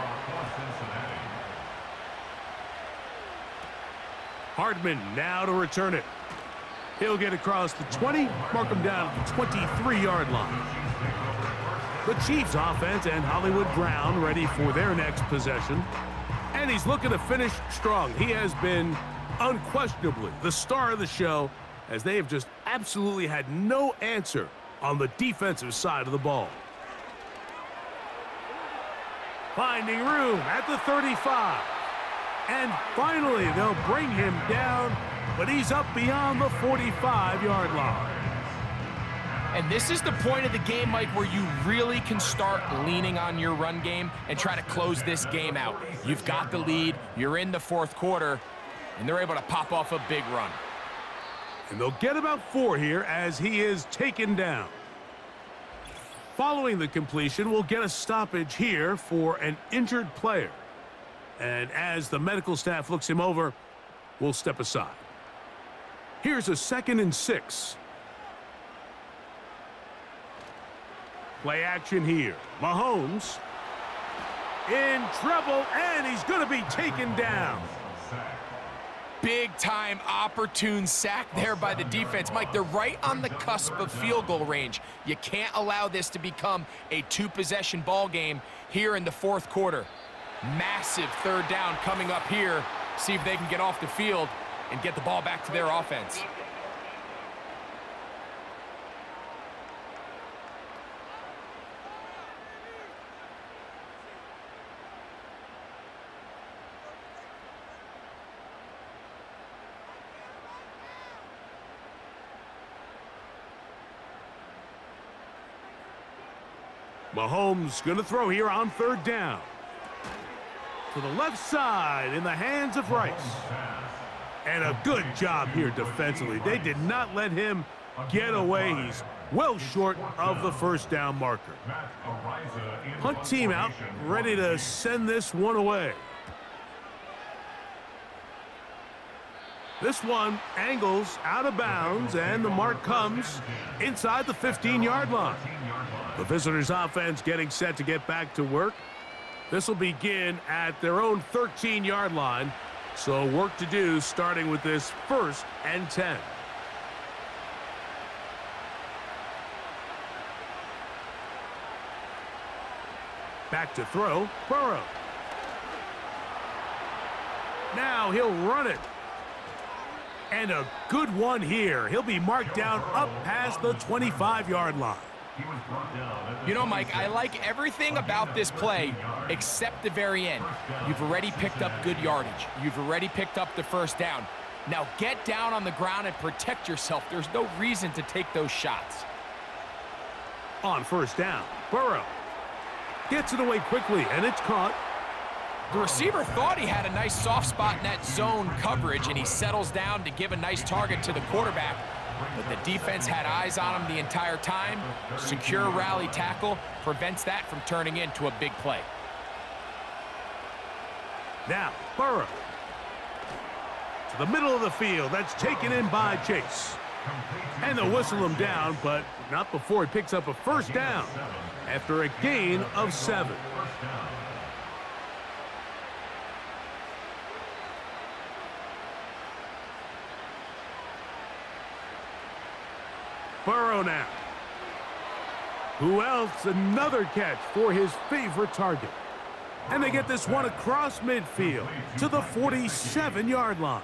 Hardman now to return it. He'll get across the 20, mark him down at the 23-yard line. The Chiefs offense and Hollywood Brown ready for their next possession. And he's looking to finish strong. He has been unquestionably the star of the show, as they have just absolutely had no answer on the defensive side of the ball. Finding room at the 35. And finally, they'll bring him down, but he's up beyond the 45-yard line. And this is the point of the game, Mike, where you really can start leaning on your run game and try to close this game out. You've got the lead, you're in the 4th quarter, and they're able to pop off a big run. And they'll get about 4 here as he is taken down. Following the completion, we'll get a stoppage here for an injured player. And as the medical staff looks him over, we'll step aside. Here's a 2nd and 6. Play action here. Mahomes in trouble, and he's going to be taken down. Big-time opportune sack there by the defense. Mike, they're right on the cusp of field goal range. You can't allow this to become a two-possession ball game here in the fourth quarter. Massive third down coming up here. See if they can get off the field and get the ball back to their offense. Mahomes going to throw here on third down. To the left side in the hands of Rice. And a good job here defensively. They did not let him get away. He's well short of the first down marker. Punt team out, ready to send this one away. This one angles out of bounds, and the mark comes inside the 15-yard line. The visitors' offense getting set to get back to work. This will begin at their own 13-yard line, so work to do starting with this 1st and 10. Back to throw, Burrow. Now he'll run it. And a good one here. He'll be marked down up past the 25-yard line. You know, Mike, I like everything about this play except the very end. You've already picked up good yardage. You've already picked up the first down. Now get down on the ground and protect yourself. There's no reason to take those shots. On first down, Burrow gets it away quickly, and it's caught. The receiver thought he had a nice soft spot in that zone coverage, and he settles down to give a nice target to the quarterback. But the defense had eyes on him the entire time. Secure rally tackle prevents that from turning into a big play. Now, Burrow. To the middle of the field. That's taken in by Chase. And they'll whistle him down, but not before he picks up a first down after a gain of 7. Burrow now. Who else? Another catch for his favorite target. And they get this one across midfield to the 47-yard line.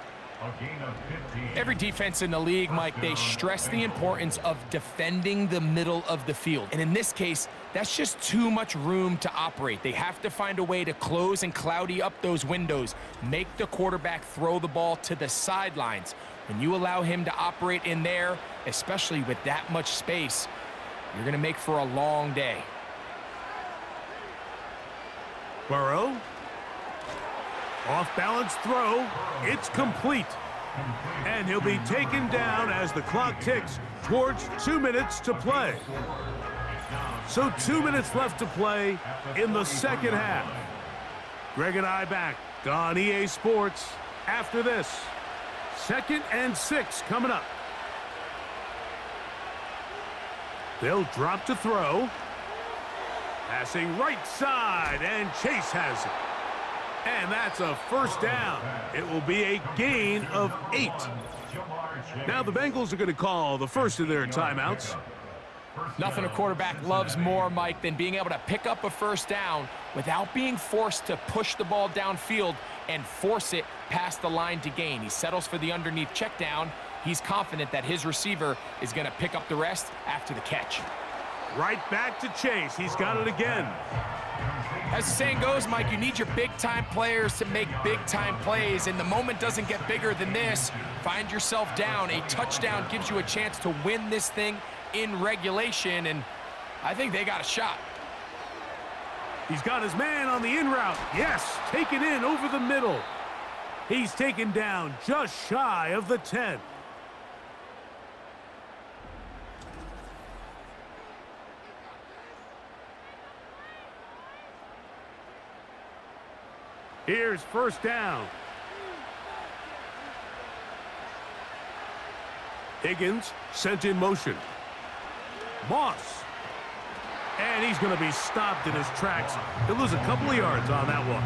Every defense in the league, Mike, they stress the importance of defending the middle of the field. And in this case, that's just too much room to operate. They have to find a way to close and cloudy up those windows, make the quarterback throw the ball to the sidelines. When you allow him to operate in there, especially with that much space, you're going to make for a long day. Burrow. Off-balance throw. It's complete. And he'll be taken down as the clock ticks towards 2 minutes to play. So 2 minutes left to play in the second half. Greg and I back on EA Sports after this. 2nd and 6 coming up. They'll drop to throw. Passing right side, and Chase has it. And that's a first down. It will be a gain of 8. Now the Bengals are going to call the first of their timeouts. Nothing a quarterback loves more, Mike, than being able to pick up a first down without being forced to push the ball downfield and force it past the line to gain. He settles for the underneath check down. He's confident that his receiver is going to pick up the rest after the catch. Right back to Chase. He's got it again. As the saying goes, Mike, you need your big-time players to make big-time plays, and the moment doesn't get bigger than this. Find yourself down. A touchdown gives you a chance to win this thing in regulation, and I think they got a shot. He's got his man on the in route. Yes, taken in over the middle. He's taken down just shy of the 10. Here's first down. Higgins sent in motion. Moss And he's going to be stopped in his tracks. He'll lose a couple of yards on that one.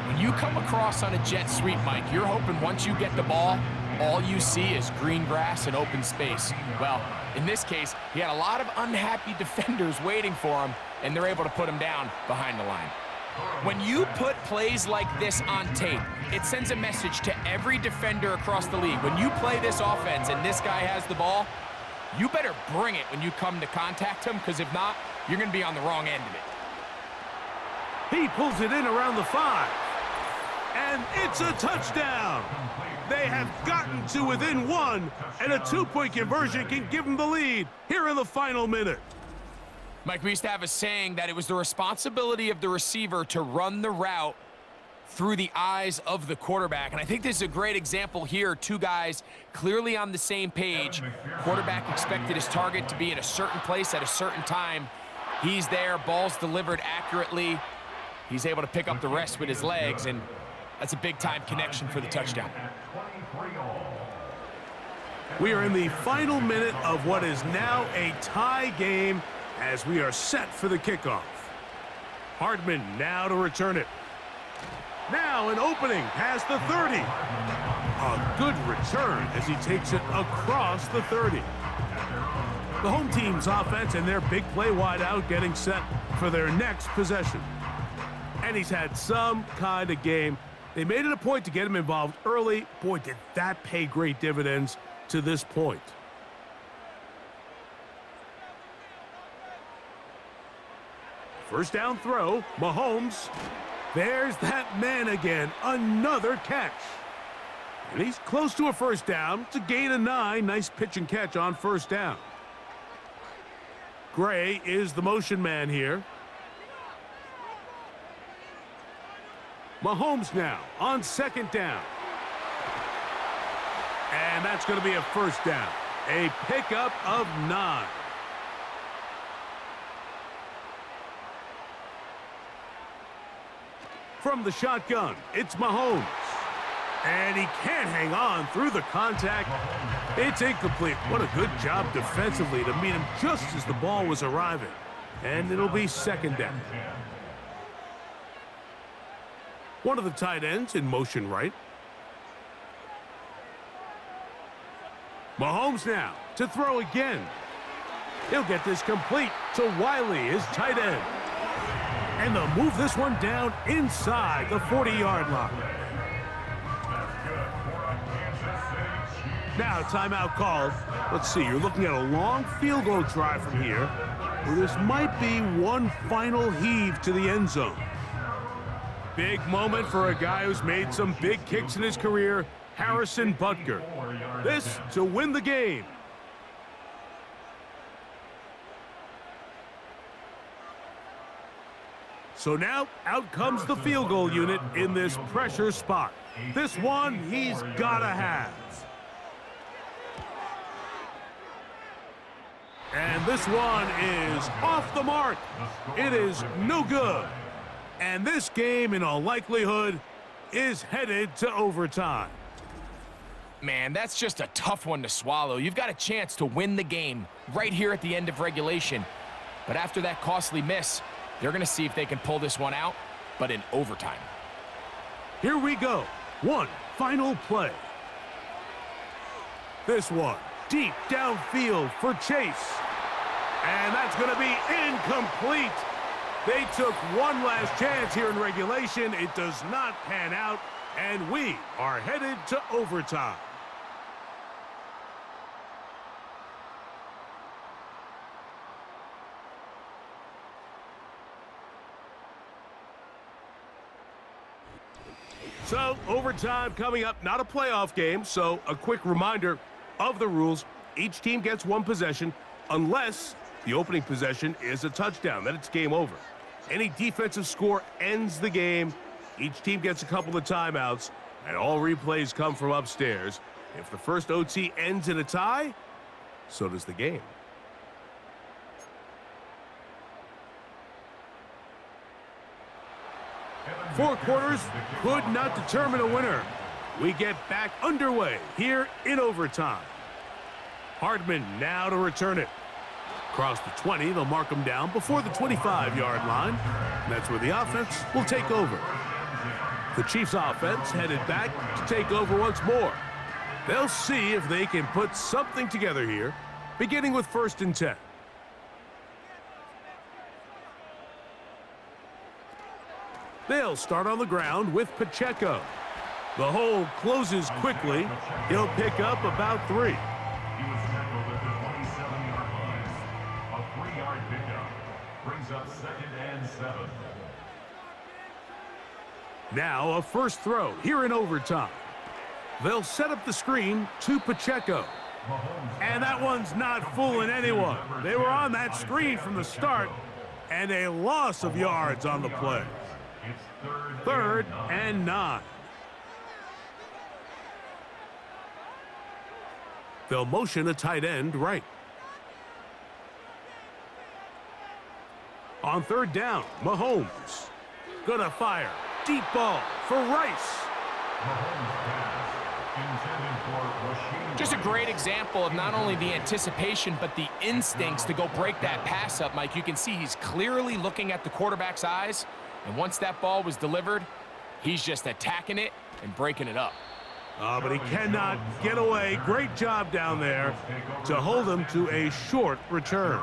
When you come across on a jet sweep, Mike, you're hoping once you get the ball, all you see is green grass and open space. Well, in this case, he had a lot of unhappy defenders waiting for him, and they're able to put him down behind the line. When you put plays like this on tape, it sends a message to every defender across the league. When you play this offense and this guy has the ball, you better bring it when you come to contact him, because if not, you're going to be on the wrong end of it. He pulls it in around the 5. And it's a touchdown. They have gotten to within 1, and a 2-point conversion can give them the lead here in the final minute. Mike, we used to have a saying that it was the responsibility of the receiver to run the route through the eyes of the quarterback. And I think this is a great example here. Two guys clearly on the same page. Quarterback expected his target to be in a certain place at a certain time. He's there, ball's delivered accurately. He's able to pick up the rest with his legs, and that's a big-time connection for the touchdown. We are in the final minute of what is now a tie game as we are set for the kickoff. Hardman now to return it. Now an opening past the 30. A good return as he takes it across the 30. The home team's offense and their big play wideout getting set for their next possession. And he's had some kind of game. They made it a point to get him involved early. Boy, did that pay great dividends to this point. First down throw, Mahomes. There's that man again, another catch. And he's close to a first down. It's a gain of 9. Nice pitch and catch on first down. Gray is the motion man here. Mahomes now on second down. And that's going to be a first down. A pickup of 9. From the shotgun, it's Mahomes. And he can't hang on through the contact. It's incomplete. What a good job defensively to meet him just as the ball was arriving. And it'll be second down. One of the tight ends in motion right. Mahomes now to throw again. He'll get this complete to Wiley, his tight end. And they'll move this one down inside the 40-yard line. Now timeout called. Let's see, you're looking at a long field goal drive from here, where this might be one final heave to the end zone. Big moment for a guy who's made some big kicks in his career, Harrison Butker. This to win the game. So now, out comes the field goal unit in this pressure spot. This one, he's gotta have. And this one is off the mark. It is no good. And this game, in all likelihood, is headed to overtime. Man, that's just a tough one to swallow. You've got a chance to win the game right here at the end of regulation. But after that costly miss, they're going to see if they can pull this one out, but in overtime. Here we go. One final play. This one deep downfield for Chase. And that's going to be incomplete. They took one last chance here in regulation. It does not pan out, and we are headed to overtime. So, overtime coming up, not a playoff game, so a quick reminder of the rules. Each team gets one possession unless the opening possession is a touchdown. Then it's game over. Any defensive score ends the game. Each team gets a couple of timeouts, and all replays come from upstairs. If the first OT ends in a tie, so does the game. Four quarters could not determine a winner. We get back underway here in overtime. Hardman now to return it. Across the 20, they'll mark them down before the 25-yard line. And that's where the offense will take over. The Chiefs' offense headed back to take over once more. They'll see if they can put something together here, beginning with 1st and 10. They'll start on the ground with Pacheco. The hole closes quickly. He'll pick up about 3. He was tackled at the 27-yard line. A 3-yard pickup brings up 2nd and 7. Now a first throw here in overtime. They'll set up the screen to Pacheco. And that one's not fooling anyone. They were on that screen from the start, and a loss of yards on the play. It's 3rd and 9. They'll motion a tight end right. On 3rd down, Mahomes. Gonna fire. Deep ball for Rice. Just a great example of not only the anticipation, but the instincts to go break that pass up, Mike. You can see he's clearly looking at the quarterback's eyes, and once that ball was delivered, he's just attacking it and breaking it up. But he cannot get away. Great job down there to hold him to a short return.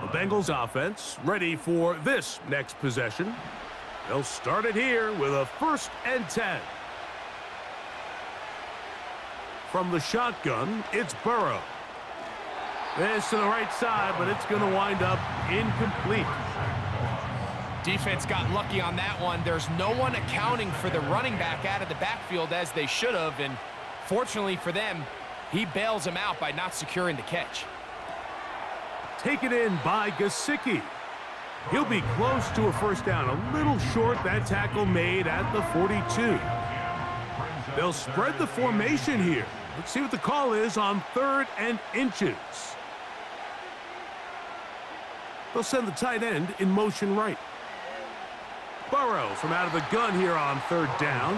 The Bengals offense ready for this next possession. They'll start it here with a 1st and 10. From the shotgun, it's Burrow. This to the right side, but it's going to wind up incomplete. Defense got lucky on that one. There's no one accounting for the running back out of the backfield as they should have, and fortunately for them, he bails him out by not securing the catch. Taken in by Gesicki. He'll be close to a 1st down, a little short. That tackle made at the 42. They'll spread the formation here. Let's see what the call is on 3rd and inches. They'll send the tight end in motion right. Burrow from out of the gun here on 3rd down.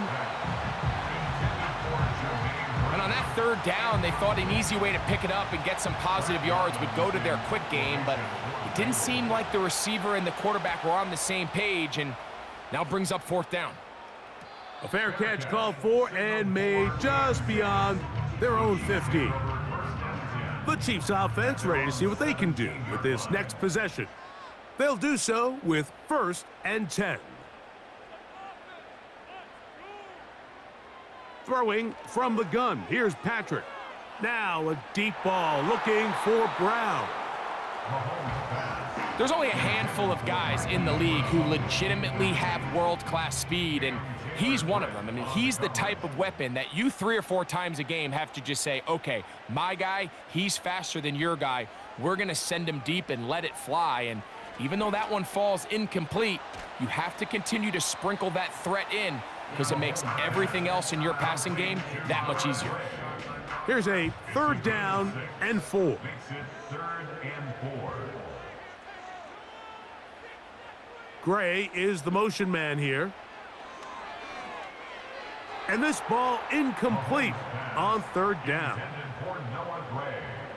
And on that 3rd down, they thought an easy way to pick it up and get some positive yards would go to their quick game, but it didn't seem like the receiver and the quarterback were on the same page, and now brings up 4th down. A fair catch called for and made just beyond their own 50. The Chiefs offense ready to see what they can do with this next possession. They'll do so with 1st and 10. Throwing from the gun. Here's Patrick. Now a deep ball looking for Brown. There's only a handful of guys in the league who legitimately have world-class speed, and he's one of them. I mean, he's the type of weapon that you 3 or 4 times a game have to just say, okay, my guy, he's faster than your guy. We're going to send him deep and let it fly. And even though that one falls incomplete, you have to continue to sprinkle that threat in because it makes everything else in your passing game that much easier. Here's a 3rd down and 4. Makes it 3rd and 4. Gray is the motion man here. And this ball incomplete on 3rd down.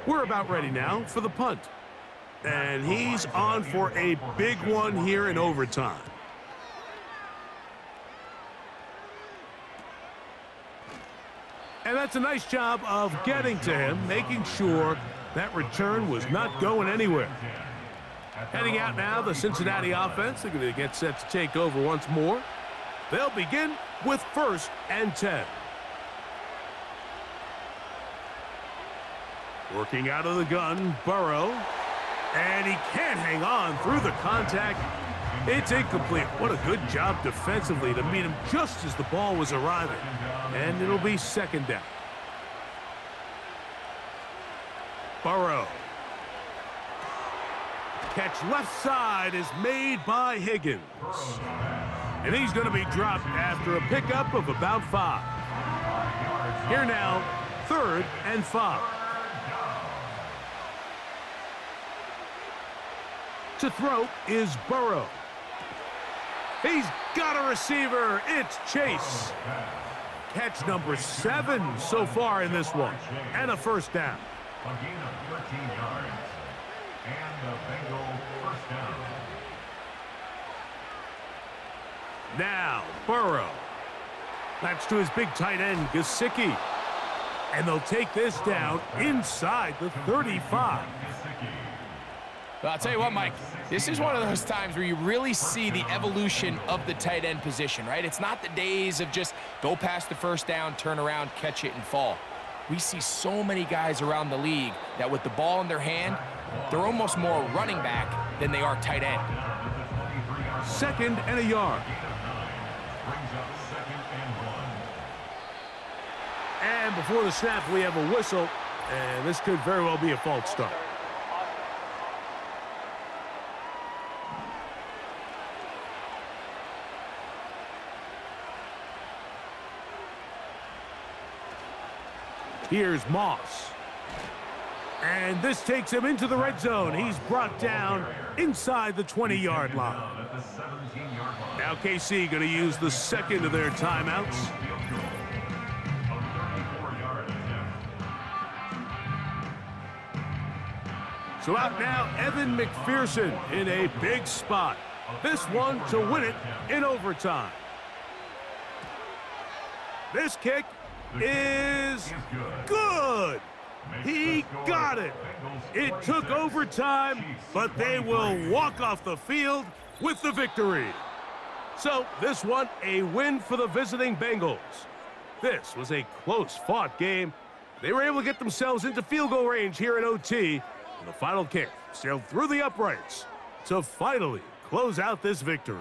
We're about ready now for the punt. And he's on for a big one here in overtime. And that's a nice job of getting to him, making sure that return was not going anywhere. Heading out now, the Cincinnati offense. They're going to get set to take over once more. They'll begin with 1st and 10. Working out of the gun, Burrow. And he can't hang on through the contact. It's incomplete. What a good job defensively to meet him just as the ball was arriving. And it'll be 2nd down. Burrow. Catch left side is made by Higgins. And he's going to be dropped after a pickup of about 5. Here now, 3rd and 5. To throw is Burrow. He's got a receiver. It's Chase. Catch number 7 so far in this one. And a 1st down. A gain of 13 yards. And the Bengals first down. Now, Burrow. That's to his big tight end, Gesicki. And they'll take this down inside the 35. Well, I'll tell you what, Mike, this is one of those times where you really see the evolution of the tight end position, right? It's not the days of just go past the first down, turn around, catch it, and fall. We see so many guys around the league that with the ball in their hand, they're almost more running back than they are tight end. 2nd and a yard. Brings up 2nd and 1. And before the snap, we have a whistle. And this could very well be a false start. Here's Moss. And this takes him into the red zone. He's brought down inside the 20-yard line. Now KC going to use the second of their timeouts. So out now, Evan McPherson in a big spot. This one to win it in overtime. This kick is good. He got it. It took overtime, but they will walk off the field with the victory. So this one, a win for the visiting Bengals. This was a close-fought game. They were able to get themselves into field goal range here in OT. And the final kick sailed through the uprights to finally close out this victory.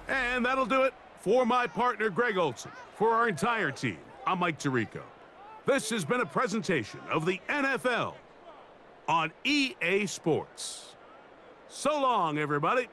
And that'll do it for my partner, Greg Olson. For our entire team, I'm Mike Tirico. This has been a presentation of the NFL on EA Sports. So long, everybody.